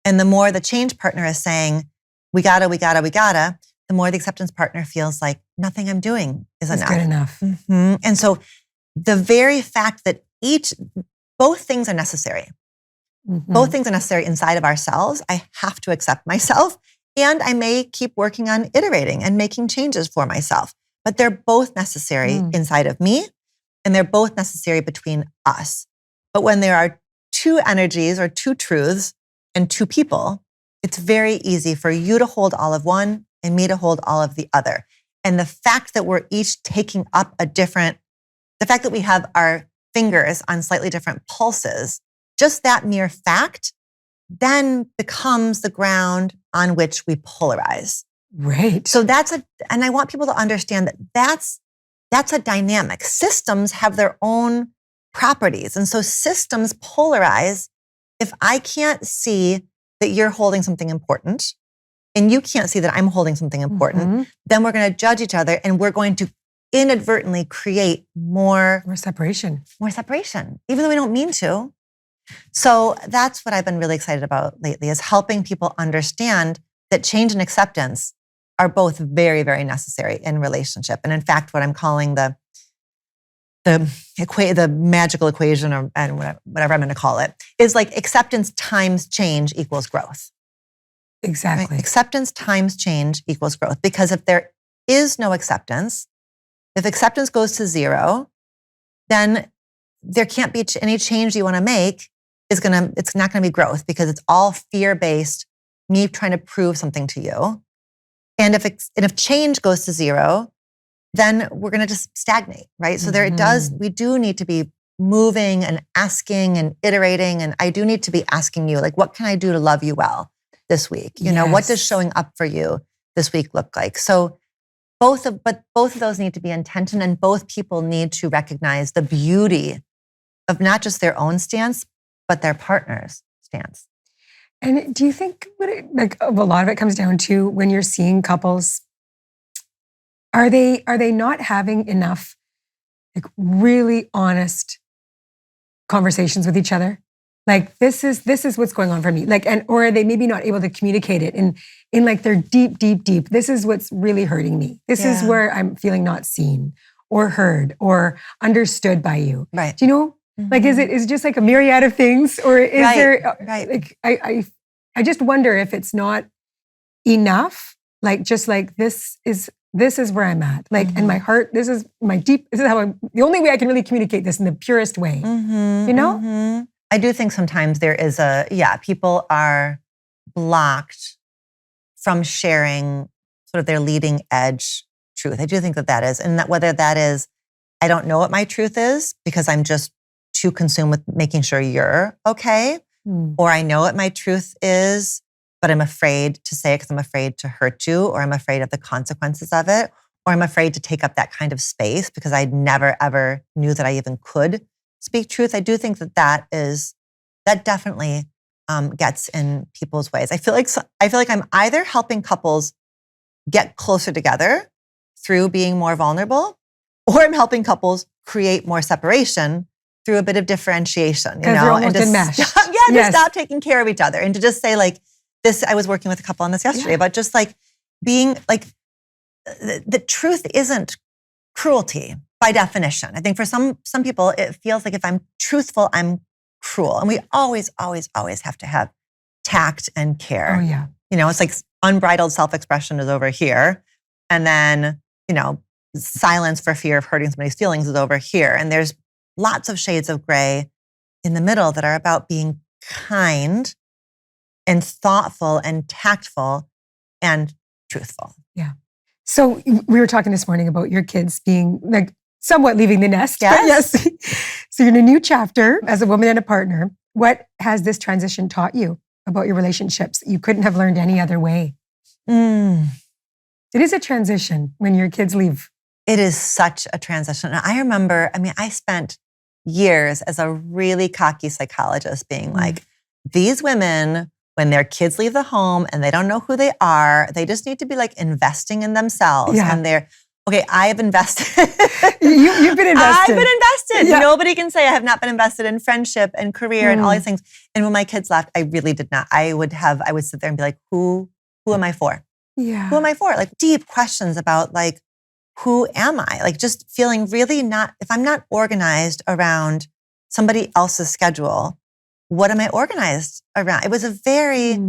[SPEAKER 1] And the more the change partner is saying, we gotta, the more the acceptance partner feels like nothing I'm doing is enough.
[SPEAKER 2] Good enough.
[SPEAKER 1] And so the very fact that both things are necessary. Both things are necessary inside of ourselves. I have to accept myself, and I may keep working on iterating and making changes for myself. But they're both necessary inside of me, and they're both necessary between us. But when there are two energies or two truths and two people, it's very easy for you to hold all of one and me to hold all of the other. And the fact that we're each taking up the fact that we have our fingers on slightly different pulses, just that mere fact then becomes the ground on which we polarize.
[SPEAKER 2] Right.
[SPEAKER 1] So and I want people to understand that that's a dynamic. Systems have their own properties. And so systems polarize. If I can't see that you're holding something important and you can't see that I'm holding something important, then we're going to judge each other and we're going to inadvertently create more separation, even though we don't mean to. So that's what I've been really excited about lately, is helping people understand that change and acceptance are both very, very necessary in relationship. And in fact, what I'm calling the magical equation, and whatever I'm going to call it, is like acceptance times change equals growth.
[SPEAKER 2] Exactly.
[SPEAKER 1] Right? Acceptance times change equals growth. Because if there is no acceptance, if acceptance goes to zero, then there can't be any change you want to make. It's not going to be growth, because it's all fear-based, me trying to prove something to you. And if change goes to zero, then we're going to just stagnate, right? So we do need to be moving and asking and iterating. And I do need to be asking you, like, what can I do to love you well this week? You know, what does showing up for you this week look like? So both of those need to be intention, and both people need to recognize the beauty of not just their own stance, but their partner's stance.
[SPEAKER 2] And do you think a lot of it comes down to when you're seeing couples, are they not having enough really honest conversations with each other? Like, this is what's going on for me. Or are they maybe not able to communicate it in like their deep. This is what's really hurting me. This is where I'm feeling not seen or heard or understood by you.
[SPEAKER 1] Right.
[SPEAKER 2] Do you know? Like, is it just like a myriad of things, or is there?
[SPEAKER 1] Right.
[SPEAKER 2] I just wonder if it's not enough. Like, just like this is where I'm at. Like, and my heart. This is how the only way I can really communicate this in the purest way. You know.
[SPEAKER 1] I do think sometimes there is people are blocked from sharing sort of their leading edge truth. I do think that is, and that whether that is, I don't know what my truth is because I'm just too consumed with making sure you're okay, or I know what my truth is, but I'm afraid to say it because I'm afraid to hurt you, or I'm afraid of the consequences of it, or I'm afraid to take up that kind of space because I never ever knew that I even could speak truth. I do think that definitely gets in people's ways. I feel like I'm either helping couples get closer together through being more vulnerable, or I'm helping couples create more separation through a bit of differentiation.
[SPEAKER 2] Because you're almost enmeshed.
[SPEAKER 1] To stop taking care of each other and to just say, like, this. I was working with a couple on this yesterday about just like being like, the truth isn't cruelty by definition. I think for some people, it feels like if I'm truthful, I'm cruel. And we always, always, always have to have tact and care.
[SPEAKER 2] Oh, yeah.
[SPEAKER 1] You know, it's like unbridled self-expression is over here. And then, silence for fear of hurting somebody's feelings is over here. And there's lots of shades of gray in the middle that are about being kind and thoughtful and tactful and truthful.
[SPEAKER 2] Yeah. So we were talking this morning about your kids being like somewhat leaving the nest.
[SPEAKER 1] Yes.
[SPEAKER 2] So you're in a new chapter as a woman and a partner. What has this transition taught you about your relationships that you couldn't have learned any other way? It is a transition when your kids leave.
[SPEAKER 1] It is such a transition. And I remember, I spent years as a really cocky psychologist being like, these women, when their kids leave the home and they don't know who they are, they just need to be like investing in themselves.
[SPEAKER 2] Yeah.
[SPEAKER 1] And I have invested.
[SPEAKER 2] You've been invested.
[SPEAKER 1] I've been invested.
[SPEAKER 2] Yeah.
[SPEAKER 1] Nobody can say I have not been invested in friendship and career and all these things. And when my kids left, I really did not. I would sit there and be like, who am I for?
[SPEAKER 2] Yeah.
[SPEAKER 1] Who am I for? Like deep questions about like, who am I? Like just feeling really if I'm not organized around somebody else's schedule, what am I organized around? It was a very,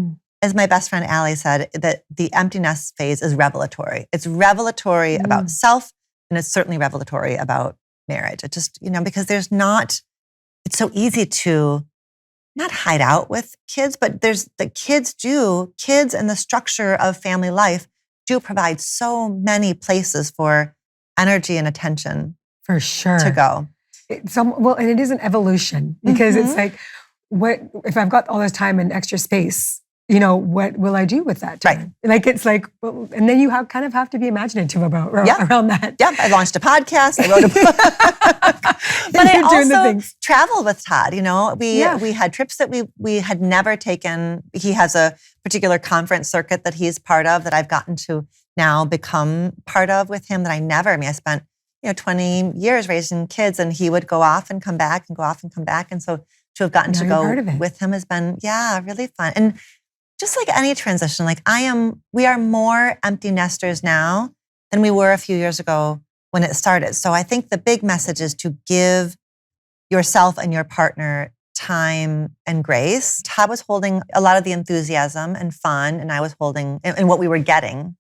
[SPEAKER 1] as my best friend Allie said, that the empty nest phase is revelatory. It's revelatory about self, and it's certainly revelatory about marriage. It just, because it's so easy to not hide out with kids, but kids and the structure of family life do provide so many places for energy and attention.
[SPEAKER 2] For sure.
[SPEAKER 1] To go.
[SPEAKER 2] And it is an evolution because it's like, what if I've got all this time and extra space? What will I do with that time? Right. Like, it's like, and then you kind of have to be imaginative around that.
[SPEAKER 1] Yeah, I launched a podcast. I wrote a book. But I also traveled with Todd. We had trips that we had never taken. He has a particular conference circuit that he's part of that I've gotten to now become part of with him that I spent 20 years raising kids, and he would go off and come back and go off and come back. And so to have gotten to go with him has been, really fun. And just like any transition, we are more empty nesters now than we were a few years ago when it started. So I think the big message is to give yourself and your partner time and grace. Todd was holding a lot of the enthusiasm and fun, and I was holding, and what we were getting,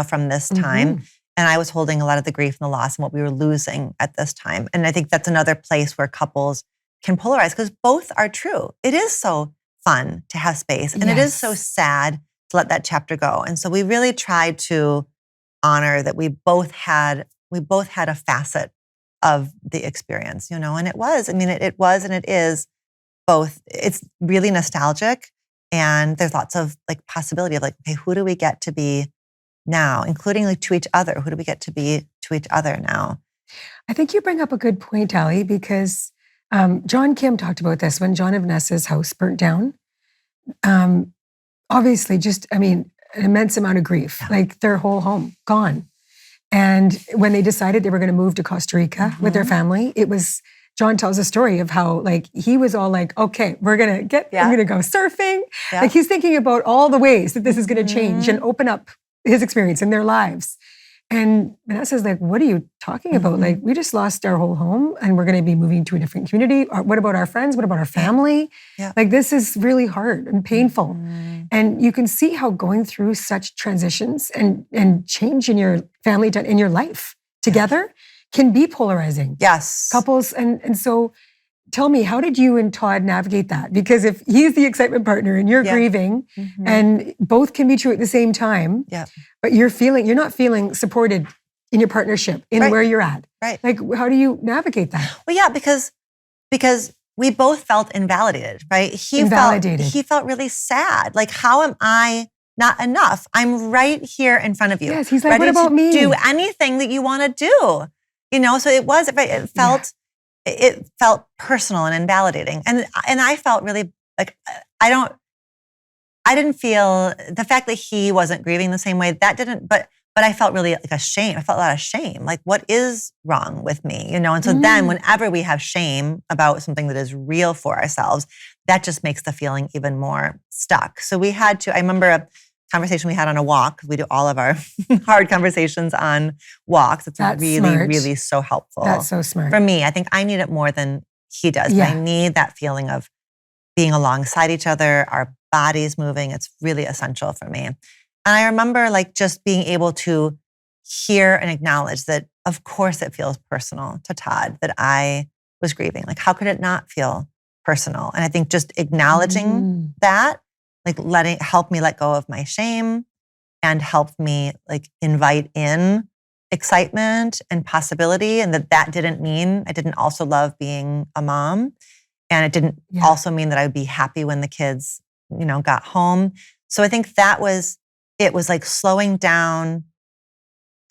[SPEAKER 1] from this time. And I was holding a lot of the grief and the loss and what we were losing at this time. And I think that's another place where couples can polarize because both are true. It is so fun to have space, and it is so sad to let that chapter go. And so we really tried to honor that we both had a facet of the experience, and it was and it is both. It's really nostalgic, and there's lots of possibility of okay, who do we get to be now, including to each other? Who do we get to be to each other now?
[SPEAKER 2] I think you bring up a good point, Allie, because John Kim talked about this when John and Vanessa's house burnt down. Obviously, an immense amount of grief, their whole home gone. And when they decided they were going to move to Costa Rica with their family, John tells a story of how he was all okay, I'm going to go surfing. Yeah. He's thinking about all the ways that this is going to change and open up his experience in their lives. And Vanessa's what are you talking about? We just lost our whole home and we're going to be moving to a different community. What about our friends? What about our family? Yeah. This is really hard and painful. And you can see how going through such transitions and change in your family, in your life together can be polarizing.
[SPEAKER 1] Yes.
[SPEAKER 2] Couples. And so tell me, how did you and Todd navigate that? Because if he's the excitement partner and you're grieving and both can be true at the same time, but you're not feeling supported in your partnership in where you're at.
[SPEAKER 1] Right.
[SPEAKER 2] How do you navigate that?
[SPEAKER 1] Well, yeah, because we both felt invalidated, right? He felt really sad. How am I not enough? I'm right here in front of you.
[SPEAKER 2] Yes, he's what about me?
[SPEAKER 1] Do anything that you want to do. So it felt personal and invalidating. And I felt really I didn't feel the fact that he wasn't grieving the same way, that didn't, but I felt really ashamed. I felt a lot of shame. What is wrong with me? And so then whenever we have shame about something that is real for ourselves, that just makes the feeling even more stuck. So we had to, I remember a conversation we had on a walk. We do all of our hard conversations on walks. That's really,
[SPEAKER 2] smart.
[SPEAKER 1] Really so helpful.
[SPEAKER 2] That's so smart.
[SPEAKER 1] For me, I think I need it more than he does. Yeah. I need that feeling of being alongside each other, our bodies moving. It's really essential for me. And I remember just being able to hear and acknowledge that, of course, it feels personal to Todd that I was grieving. How could it not feel personal? And I think just acknowledging that, help me let go of my shame and help me invite in excitement and possibility. And that didn't mean I didn't also love being a mom. And it didn't also mean that I would be happy when the kids got home. So I think it was like slowing down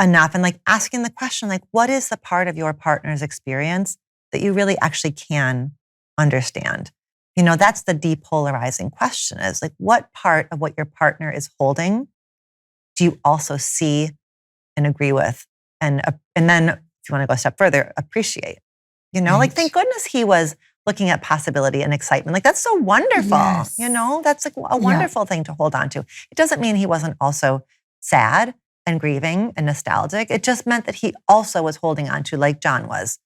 [SPEAKER 1] enough and like asking the question, like, what is the part of your partner's experience that you really actually can understand? That's the depolarizing question, is like, what part of what your partner is holding do you also see and agree with? And then if you want to go a step further, appreciate, like, thank goodness he was looking at possibility and excitement. Like, that's so wonderful.
[SPEAKER 2] Yes.
[SPEAKER 1] That's like a wonderful thing to hold on to. It doesn't mean he wasn't also sad and grieving and nostalgic. It just meant that he also was holding on to, like John was.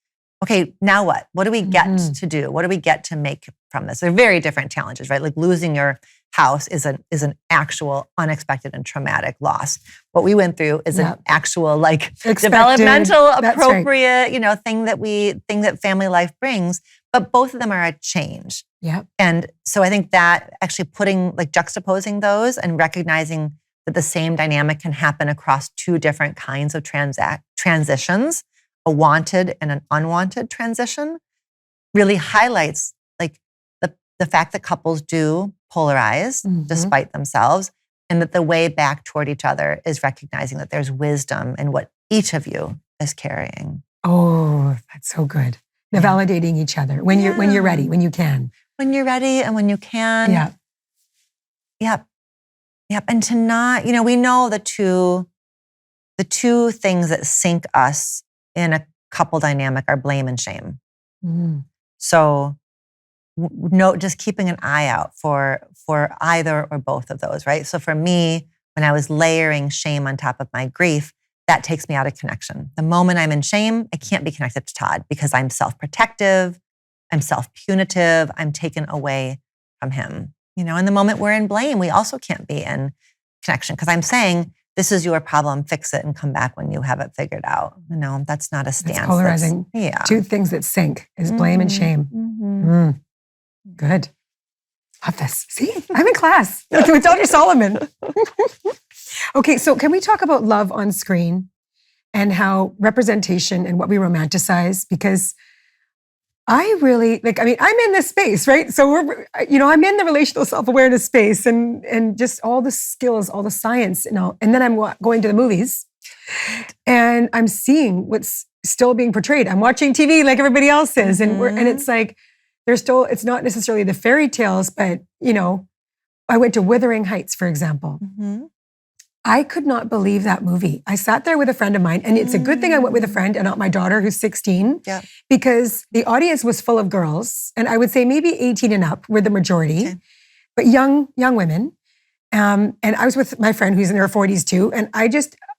[SPEAKER 1] Okay, now what? What do we get to do? What do we get to make from this? They're very different challenges, right? Like losing your house is an actual unexpected and traumatic loss. What we went through is an actual like developmental, appropriate, thing that family life brings. But both of them are a change.
[SPEAKER 2] Yeah. And
[SPEAKER 1] so I think that actually juxtaposing those and recognizing that the same dynamic can happen across two different kinds of transitions, a wanted and an unwanted transition, really highlights like the fact that couples do polarize despite themselves, and that the way back toward each other is recognizing that there's wisdom in what each of you is carrying.
[SPEAKER 2] Oh, that's so good. The validating each other when you're ready, when you can.
[SPEAKER 1] When you're ready and when you can.
[SPEAKER 2] Yeah.
[SPEAKER 1] Yep. And to not, we know the two things that sink us in a couple dynamic are blame and shame. So just keeping an eye out for either or both of those, right? So for me, when I was layering shame on top of my grief, that takes me out of connection. The moment I'm in shame, I can't be connected to Todd because I'm self-protective, I'm self-punitive, I'm taken away from him. And the moment we're in blame, we also can't be in connection because I'm saying, this is your problem, fix it and come back when you have it figured out. That's not a stance.
[SPEAKER 2] It's polarizing. Two things that sink is blame and shame. Good. Love this. See, I'm in class with Dr. Solomon. Okay, so can we talk about love on screen and how representation and what we romanticize? Because I really, I'm in this space, right? So I'm in the relational self-awareness space and just all the skills, all the science, and then I'm going to the movies and I'm seeing what's still being portrayed. I'm watching TV like everybody else is. And it's like, it's not necessarily the fairy tales, but I went to Wuthering Heights, for example. I could not believe that movie. I sat there with a friend of mine, and it's a good thing I went with a friend and not my daughter who's 16, because the audience was full of girls, and I would say maybe 18 and up were the majority, but young women. And I was with my friend who's in her 40s too, and I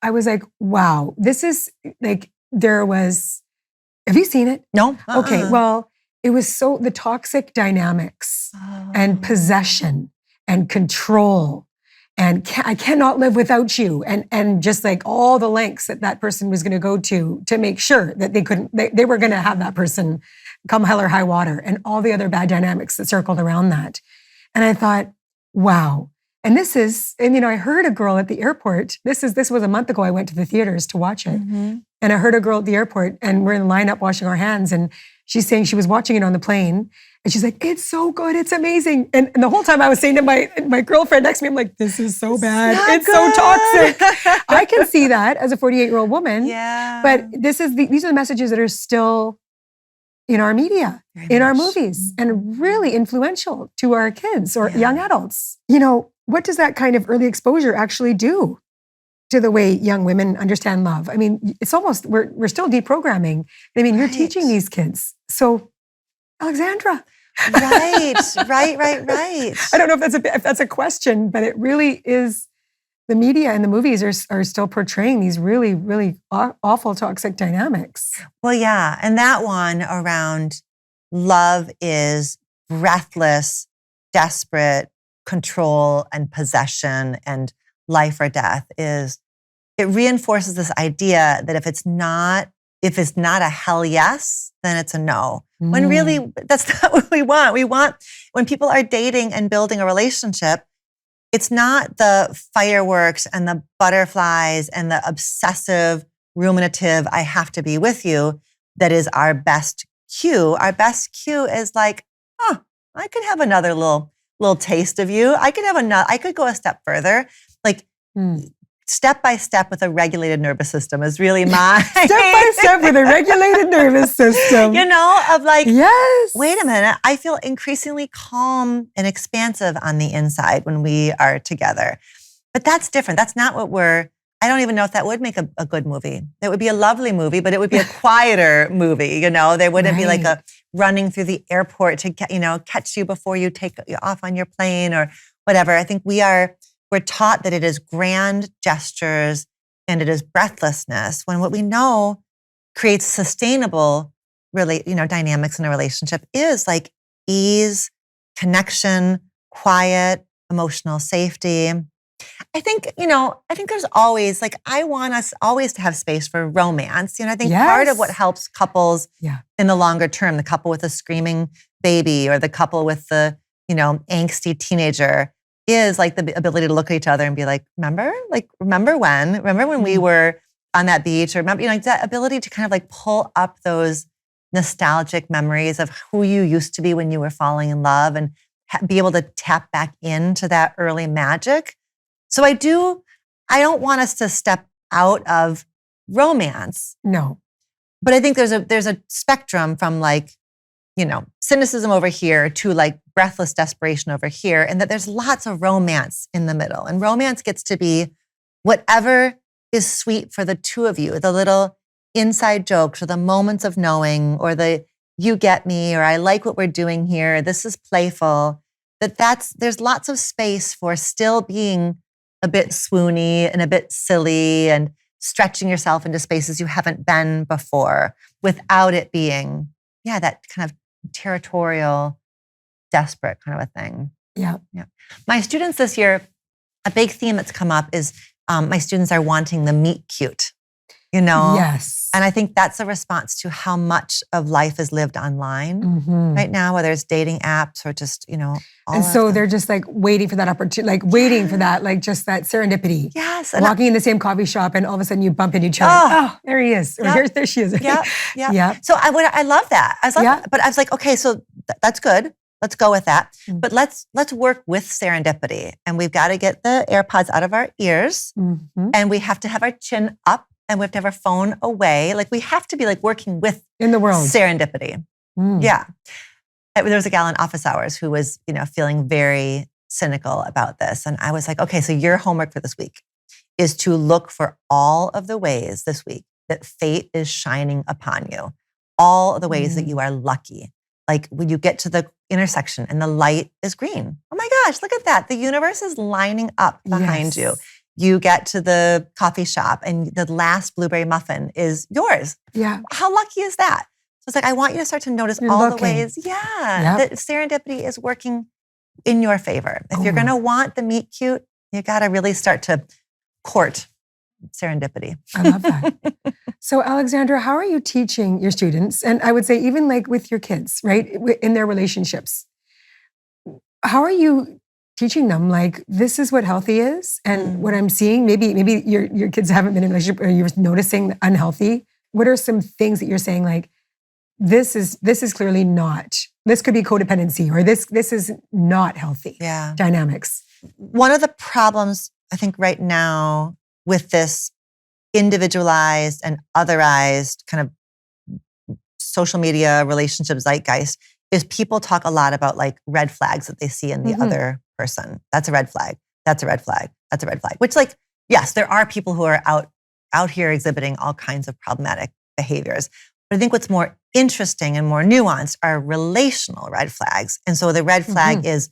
[SPEAKER 2] was like, wow, this is like, have you seen it?
[SPEAKER 1] No.
[SPEAKER 2] Okay, well, it was the toxic dynamics and possession and control and I cannot live without you. And just like all the lengths that person was going to go to make sure that they were going to have that person come hell or high water, and all the other bad dynamics that circled around that. And I thought, wow. And I heard a girl at the airport. This was a month ago. I went to the theaters to watch it. And I heard a girl at the airport, and we're in line up washing our hands. And she's saying she was watching it on the plane. And she's like, it's so good. It's amazing. And the whole time I was saying to my girlfriend next to me, I'm like, this is so bad. It's so toxic. I can see that as a 48-year-old woman.
[SPEAKER 1] Yeah.
[SPEAKER 2] But these are the messages that are still in our media, in our movies, and really influential to our kids or young adults. What does that kind of early exposure actually do to the way young women understand love? I mean, it's almost, we're still deprogramming. I mean, you're teaching these kids. So, Alexandra.
[SPEAKER 1] Right.
[SPEAKER 2] I don't know if that's a question, but it really is. The media and the movies are still portraying these really, really awful toxic dynamics.
[SPEAKER 1] Well, yeah. And that one around love is breathless, desperate control and possession and life or death it reinforces this idea that if it's not a hell yes, then it's a no. When really, that's not what we want. We want, when people are dating and building a relationship, it's not the fireworks and the butterflies and the obsessive, ruminative, I have to be with you, that is our best cue. Our best cue is like, I could have another little little taste of you. I could go a step further. Like step by step with a regulated nervous system is really my
[SPEAKER 2] step by step with a regulated nervous system.
[SPEAKER 1] Of like,
[SPEAKER 2] yes.
[SPEAKER 1] Wait a minute. I feel increasingly calm and expansive on the inside when we are together. But that's different. That's not what I don't even know if that would make a good movie. It would be a lovely movie, but it would be a quieter movie. There wouldn't be like a running through the airport to catch you before you take off on your plane or whatever. I think we're taught that it is grand gestures and it is breathlessness, when what we know creates sustainable dynamics in a relationship is like ease, connection, quiet, emotional safety. I think there's always, like, I want us always to have space for romance. I think part of what helps couples in the longer term, the couple with a screaming baby or the couple with the, angsty teenager, is like the ability to look at each other and be like, remember when we were on that beach, or remember, that ability to kind of like pull up those nostalgic memories of who you used to be when you were falling in love and be able to tap back into that early magic. So I don't want us to step out of romance.
[SPEAKER 2] No.
[SPEAKER 1] But I think there's a spectrum from like, cynicism over here to like breathless desperation over here, and that there's lots of romance in the middle. And romance gets to be whatever is sweet for the two of you, the little inside jokes or the moments of knowing or the you get me, or I like what we're doing here, this is playful. There's lots of space for still being a bit swoony and a bit silly and stretching yourself into spaces you haven't been before without it being, that kind of territorial, desperate kind of a thing.
[SPEAKER 2] Yeah.
[SPEAKER 1] My students this year, a big theme that's come up is my students are wanting the meet cute,
[SPEAKER 2] Yes.
[SPEAKER 1] And I think that's a response to how much of life is lived online right now, whether it's dating apps or just,
[SPEAKER 2] and so they're just like waiting for that opportunity, like waiting for that, like just that serendipity.
[SPEAKER 1] Yes.
[SPEAKER 2] Walking in the same coffee shop and all of a sudden you bump into each other. Oh, there he is. Or there she is.
[SPEAKER 1] Yeah. So I love that. But I was like, okay, so that's good. Let's go with that. But let's work with serendipity. And we've got to get the AirPods out of our ears. And we have to have our chin up. And we have to have our phone away. Like we have to be like working with
[SPEAKER 2] in the world
[SPEAKER 1] serendipity. Yeah. There was a gal in office hours who was, feeling very cynical about this. And I was like, okay, so your homework for this week is to look for all of the ways this week that fate is shining upon you. All of the ways that you are lucky. Like when you get to the intersection and the light is green. Oh my gosh, look at that. The universe is lining up behind you. You get to the coffee shop and the last blueberry muffin is yours.
[SPEAKER 2] Yeah.
[SPEAKER 1] How lucky is that? So it's like, I want you to start to notice the ways, that serendipity is working in your favor. If you're going to want the meet cute, you got to really start to court serendipity.
[SPEAKER 2] I love that. So Alexandra, how are you teaching your students? And I would say even like with your kids, right? In their relationships. How are you teaching them like, this is what healthy is? And what I'm seeing, maybe your kids haven't been in a relationship or you're noticing unhealthy. What are some things that you're saying like, this is clearly not, this could be codependency, or this is not healthy dynamics?
[SPEAKER 1] One of the problems I think right now with this individualized and otherized kind of social media relationship zeitgeist is people talk a lot about like red flags that they see in the other person. That's a red flag. That's a red flag. That's a red flag. Which, like, yes, there are people who are out here exhibiting all kinds of problematic behaviors. But I think what's more interesting and more nuanced are relational red flags. And so the red flag is,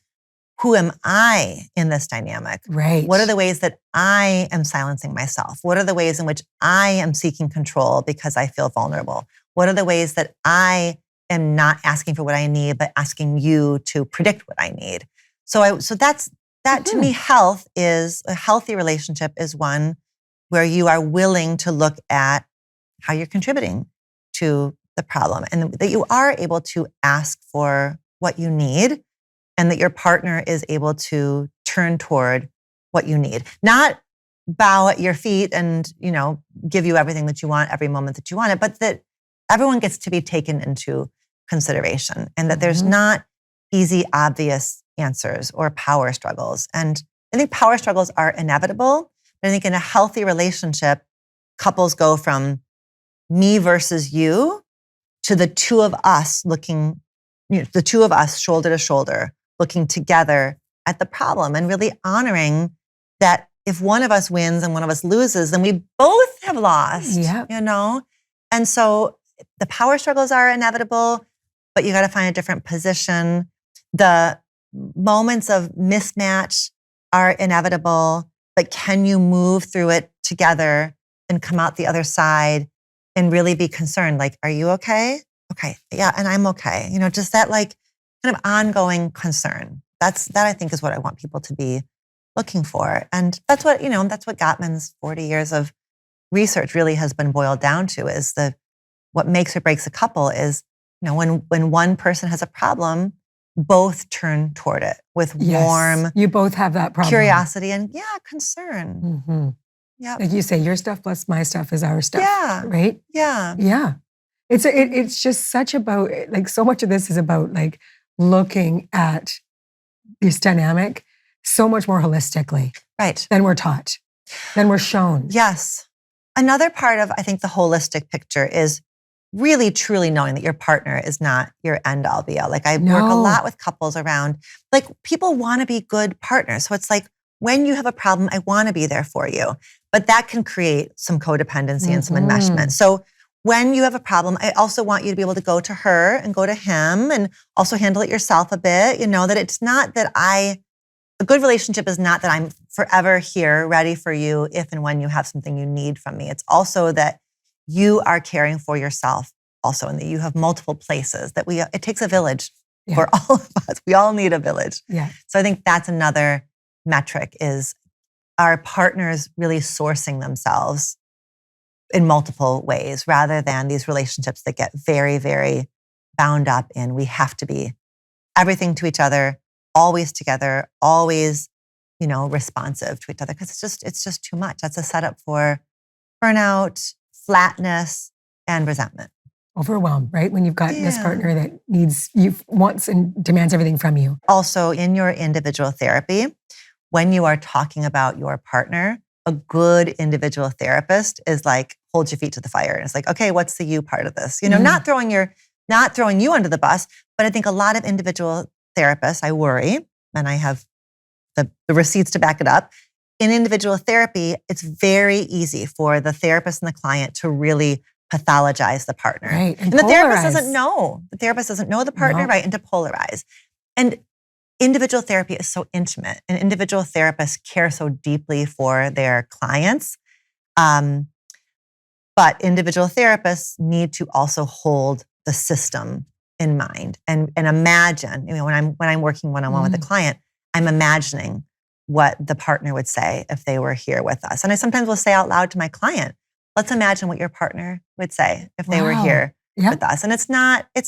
[SPEAKER 1] who am I in this dynamic?
[SPEAKER 2] Right.
[SPEAKER 1] What are the ways that I am silencing myself? What are the ways in which I am seeking control because I feel vulnerable? What are the ways that I am not asking for what I need, but asking you to predict what I need? So that's to me, a healthy relationship is one where you are willing to look at how you're contributing to the problem, and that you are able to ask for what you need, and that your partner is able to turn toward what you need. Not bow at your feet and, give you everything that you want every moment that you want it, but that everyone gets to be taken into consideration, and that there's not easy, obvious answers or power struggles. And I think power struggles are inevitable. But I think in a healthy relationship, couples go from me versus you to the two of us looking, the two of us shoulder to shoulder, looking together at the problem and really honoring that if one of us wins and one of us loses, then we both have lost, And so the power struggles are inevitable, but you got to find a different position. The moments of mismatch are inevitable, but can you move through it together and come out the other side and really be concerned? Like, are you okay? Okay. Yeah. And I'm okay. Just that like kind of ongoing concern. That I think is what I want people to be looking for. And that's what, that's what Gottman's 40 years of research really has been boiled down to is what makes or breaks a couple is, when one person has a problem, both turn toward it with warm.
[SPEAKER 2] You both have that problem.
[SPEAKER 1] Curiosity and concern.
[SPEAKER 2] Mm-hmm.
[SPEAKER 1] Yeah.
[SPEAKER 2] Like you say, your stuff plus my stuff is our stuff.
[SPEAKER 1] Yeah.
[SPEAKER 2] Right?
[SPEAKER 1] Yeah.
[SPEAKER 2] Yeah. It's just such about, like so much of this is about like looking at this dynamic so much more holistically.
[SPEAKER 1] Right.
[SPEAKER 2] Than we're taught, than we're shown.
[SPEAKER 1] Yes. Another part of, I think, the holistic picture is really truly knowing that your partner is not your end all be all. Like I work a lot with couples around, like people want to be good partners. So it's like, when you have a problem, I want to be there for you. But that can create some codependency and some enmeshment. So when you have a problem, I also want you to be able to go to her and go to him and also handle it yourself a bit. That it's not that a good relationship is not that I'm forever here ready for you if and when you have something you need from me. It's also that you are caring for yourself also, and that you have multiple places that it takes a village for all of us. We all need a village.
[SPEAKER 2] Yeah.
[SPEAKER 1] So I think that's another metric is our partners really sourcing themselves in multiple ways rather than these relationships that get very, very bound up in we have to be everything to each other, always together, always, responsive to each other because it's just too much. That's a setup for burnout, flatness, and resentment.
[SPEAKER 2] Overwhelmed, right? When you've got this partner that wants and demands everything from you.
[SPEAKER 1] Also, in your individual therapy, when you are talking about your partner, a good individual therapist is like, hold your feet to the fire. And it's like, okay, what's the you part of this? Not throwing you under the bus, but I think a lot of individual therapists, I worry, and I have the receipts to back it up. In individual therapy, it's very easy for the therapist and the client to really pathologize the partner.
[SPEAKER 2] Right.
[SPEAKER 1] And the therapist doesn't know. The therapist doesn't know the partner, right? And to polarize. And individual therapy is so intimate, and individual therapists care so deeply for their clients. But individual therapists need to also hold the system in mind and imagine, when I'm working one-on-one with a client, I'm imagining what the partner would say if they were here with us. And I sometimes will say out loud to my client, let's imagine what your partner would say if they were here with us. And it's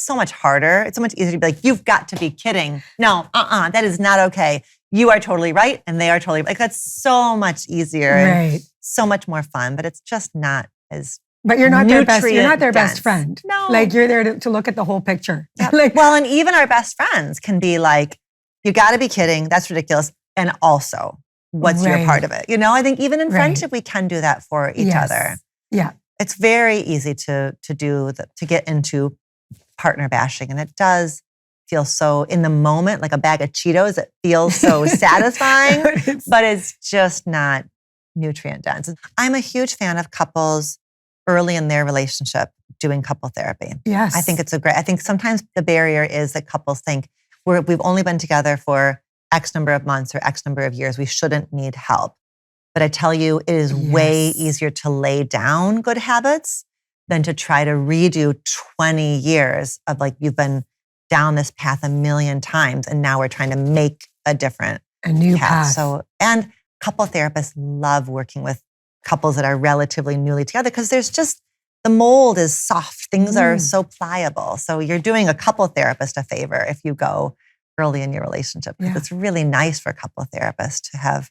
[SPEAKER 1] so much harder. It's so much easier to be like, you've got to be kidding. No, that is not okay. You are totally right. And they are totally like, that's so much easier and so much more fun, but it's just not as
[SPEAKER 2] But you're not their best friend.
[SPEAKER 1] No.
[SPEAKER 2] Like you're there to look at the whole picture.
[SPEAKER 1] Yep.
[SPEAKER 2] Like,
[SPEAKER 1] well, and even our best friends can be like, you got to be kidding. That's ridiculous. And also, what's your part of it? I think even in friendship, we can do that for each other.
[SPEAKER 2] Yeah.
[SPEAKER 1] It's very easy to get into partner bashing. And it does feel so, in the moment, like a bag of Cheetos, it feels so satisfying, but it's just not nutrient dense. I'm a huge fan of couples early in their relationship doing couple therapy.
[SPEAKER 2] Yes.
[SPEAKER 1] I think I think sometimes the barrier is that couples think we've only been together for X number of months or X number of years. We shouldn't need help. But I tell you, it is way easier to lay down good habits than to try to redo 20 years of like, you've been down this path a million times and now we're trying to make a
[SPEAKER 2] new path.
[SPEAKER 1] So, and couple therapists love working with couples that are relatively newly together because the mold is soft. Things are so pliable. So you're doing a couple therapist a favor if you go early in your relationship. Because it's really nice for a couple therapists to have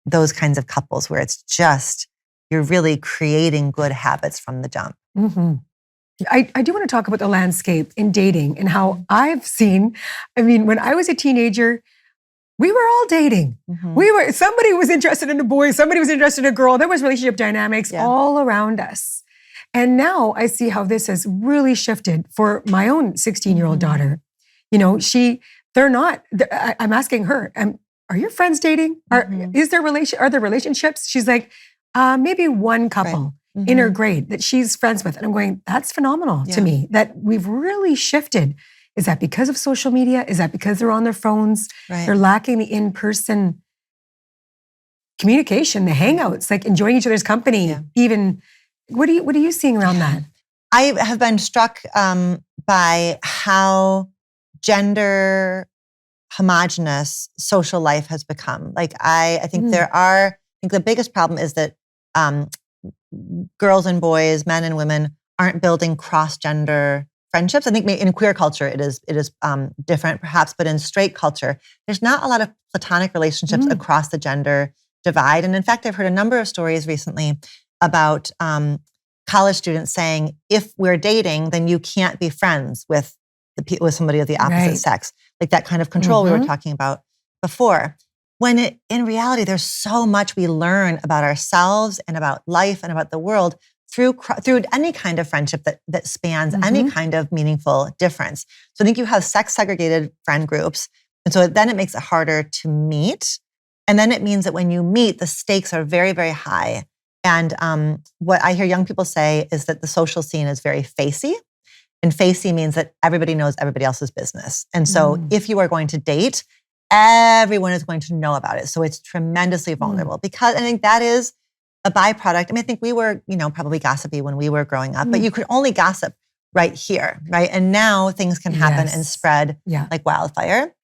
[SPEAKER 1] those kinds of couples where it's just, you're really creating good habits from the jump.
[SPEAKER 2] Mm-hmm. I do want to talk about the landscape in dating and how I've seen, when I was a teenager, we were all dating. Somebody was interested in a boy, somebody was interested in a girl. There was relationship dynamics all around us. And now I see how this has really shifted for my own 16-year-old daughter. I'm asking her, are your friends dating? Are there relationships? She's like, maybe one couple in her grade that she's friends with. And I'm going, that's phenomenal to me, that we've really shifted. Is that because of social media? Is that because they're on their phones? They're lacking the in-person communication, the hangouts, like enjoying each other's company. Even, what are you seeing around that?
[SPEAKER 1] I have been struck by how gender homogenous social life has become. Like I think the biggest problem is that girls and boys, men and women aren't building cross-gender friendships. I think in queer culture it is different perhaps, but in straight culture, there's not a lot of platonic relationships across the gender divide. And in fact, I've heard a number of stories recently about college students saying, if we're dating, then you can't be friends with somebody of the opposite sex. Like that kind of control we were talking about before. When in reality, there's so much we learn about ourselves and about life and about the world through any kind of friendship that spans any kind of meaningful difference. So I think you have sex-segregated friend groups. And so then it makes it harder to meet. And then it means that when you meet, the stakes are very, very high. And what I hear young people say is that the social scene is very facey. And facey means that everybody knows everybody else's business. And so if you are going to date, everyone is going to know about it. So it's tremendously vulnerable because I think that is a byproduct. I think we were, probably gossipy when we were growing up, but you could only gossip right here, right? And now things can happen and spread like wildfire.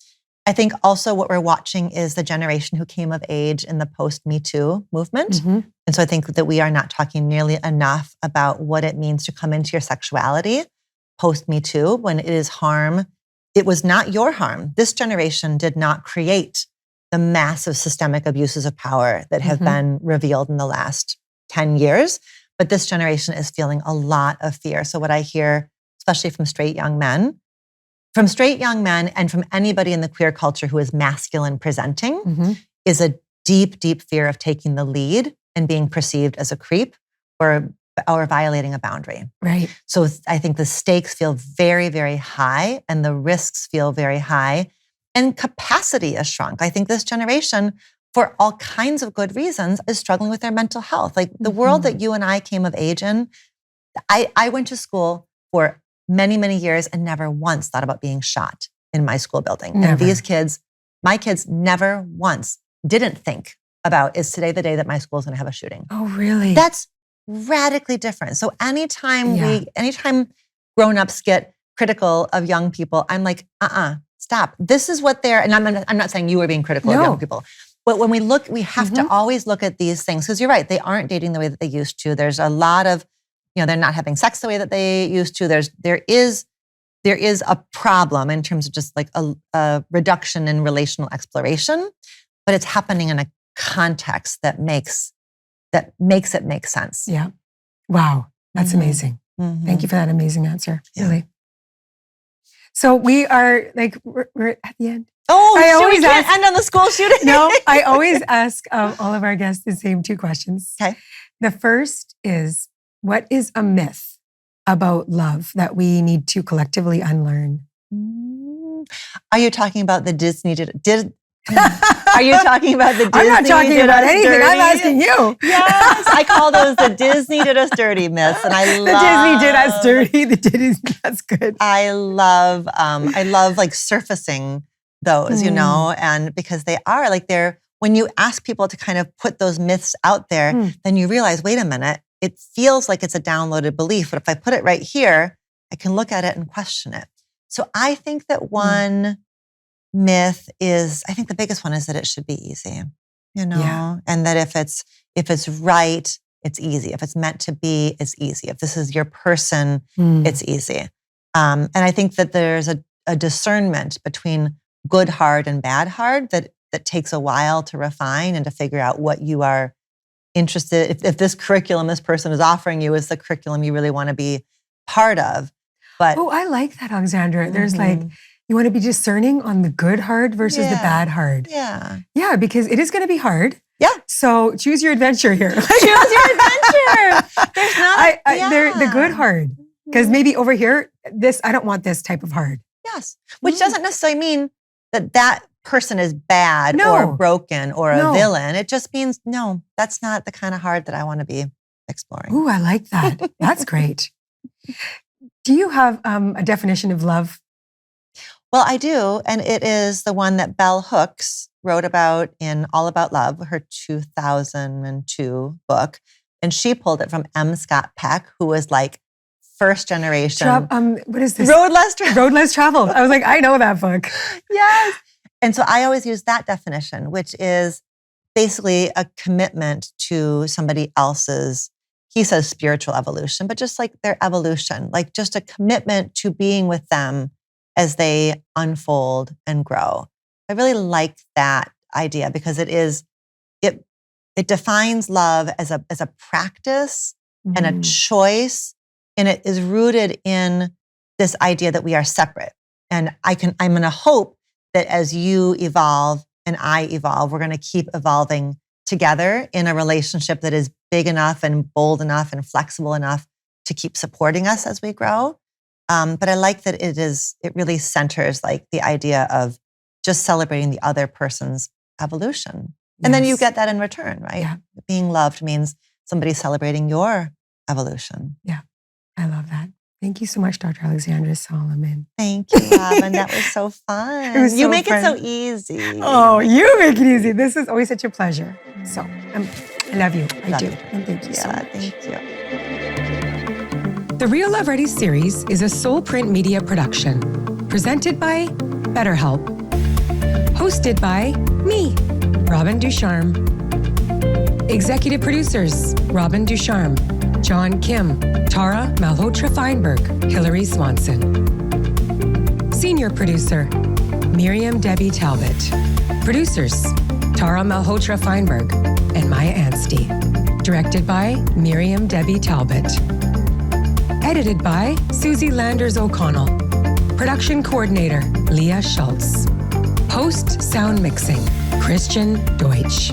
[SPEAKER 1] I think also what we're watching is the generation who came of age in the post-Me Too movement. And so I think that we are not talking nearly enough about what it means to come into your sexuality post-Me Too when it is harm. It was not your harm. This generation did not create the massive systemic abuses of power that have been revealed in the last 10 years. But this generation is feeling a lot of fear. So what I hear, especially from straight young men and from anybody in the queer culture who is masculine presenting, is a deep, deep fear of taking the lead and being perceived as a creep or violating a boundary.
[SPEAKER 2] Right.
[SPEAKER 1] So I think the stakes feel very, very high and the risks feel very high and capacity is shrunk. I think this generation, for all kinds of good reasons, is struggling with their mental health. Like the world that you and I came of age in, I went to school for many, many years and never once thought about being shot in my school building.
[SPEAKER 2] Never.
[SPEAKER 1] And these kids, my kids never once didn't think about, is today the day that my school is going to have a shooting?
[SPEAKER 2] Oh, really?
[SPEAKER 1] That's radically different. So anytime grown-ups get critical of young people, I'm like, stop. This is what they're, and I'm not saying you are being critical of young people, but when we have to always look at these things, because you're right, they aren't dating the way that they used to. There's a lot of, they're not having sex the way that they used to. There is a problem in terms of just like a reduction in relational exploration, but it's happening in a context that makes it make sense.
[SPEAKER 2] Yeah. Wow. That's amazing. Thank you for that amazing answer.
[SPEAKER 1] Yeah.
[SPEAKER 2] Really. So we are like, we're at the end.
[SPEAKER 1] Oh, we can't end on the school shooting.
[SPEAKER 2] No, I always ask all of our guests the same two questions.
[SPEAKER 1] Okay.
[SPEAKER 2] The first is, what is a myth about love that we need to collectively unlearn?
[SPEAKER 1] Are you talking about the Disney Are you talking about the Disney?
[SPEAKER 2] I'm not talking about anything. Dirty? I'm asking you.
[SPEAKER 1] Yes, I call those the Disney did us dirty myths, and I love
[SPEAKER 2] the Disney did us dirty. That's good.
[SPEAKER 1] I love like surfacing those, and because they are like when you ask people to kind of put those myths out there, then you realize, wait a minute, it feels like it's a downloaded belief, but if I put it right here, I can look at it and question it. So I think that one myth is, I think the biggest one is that it should be easy, and that if it's right, it's easy. If it's meant to be, it's easy. If this is your person, it's easy. And I think that there's a discernment between good hard and bad hard that takes a while to refine and to figure out what you are interested. If this curriculum this person is offering you is the curriculum you really want to be part of. But
[SPEAKER 2] oh, I like that, Alexandra. There's like, you want to be discerning on the good hard versus the bad hard.
[SPEAKER 1] Yeah.
[SPEAKER 2] Yeah, because it is going to be hard.
[SPEAKER 1] Yeah.
[SPEAKER 2] So choose your adventure here.
[SPEAKER 1] Choose your adventure. There's not
[SPEAKER 2] the good hard. Because maybe over here, I don't want this type of hard.
[SPEAKER 1] Yes. Which doesn't necessarily mean that person is bad or broken or a villain. It just means, no, that's not the kind of hard that I want to be exploring.
[SPEAKER 2] Ooh, I like that. That's great. Do you have a definition of love?
[SPEAKER 1] Well, I do. And it is the one that Bell Hooks wrote about in All About Love, her 2002 book. And she pulled it from M. Scott Peck, who was like first generation.
[SPEAKER 2] What is this?
[SPEAKER 1] Road Less Traveled.
[SPEAKER 2] Road Less Traveled. I was like, I know that book.
[SPEAKER 1] Yes. And so I always use that definition, which is basically a commitment to somebody else's, he says spiritual evolution, but just like their evolution, like just a commitment to being with them as they unfold and grow. I really like that idea because it defines love as a practice and a choice, and it is rooted in this idea that we are separate. And I'm going to hope that as you evolve and I evolve, we're going to keep evolving together in a relationship that is big enough and bold enough and flexible enough to keep supporting us as we grow. But I like that it really centers like the idea of just celebrating the other person's evolution. And then you get that in return, right?
[SPEAKER 2] Yeah.
[SPEAKER 1] Being loved means somebody celebrating your evolution.
[SPEAKER 2] Yeah, I love that. Thank you so much, Dr. Alexandra Solomon.
[SPEAKER 1] Thank you, Robin. That was so fun. You make it so easy.
[SPEAKER 2] Oh, you make it easy. This is always such a pleasure. So I love you. I do. And thank you so much.
[SPEAKER 1] Thank you.
[SPEAKER 3] The Real Love Ready series is a Soul Print Media production, presented by BetterHelp, hosted by me, Robin Ducharme. Executive producers, Robin Ducharme, John Kim, Tara Malhotra-Feinberg, Hilary Swanson. Senior producer, Miriam Debbie Talbot. Producers, Tara Malhotra-Feinberg and Maya Anstey. Directed by Miriam Debbie Talbot. Edited by Susie Landers O'Connell. Production coordinator, Leah Schultz. Post sound mixing, Christian Deutsch.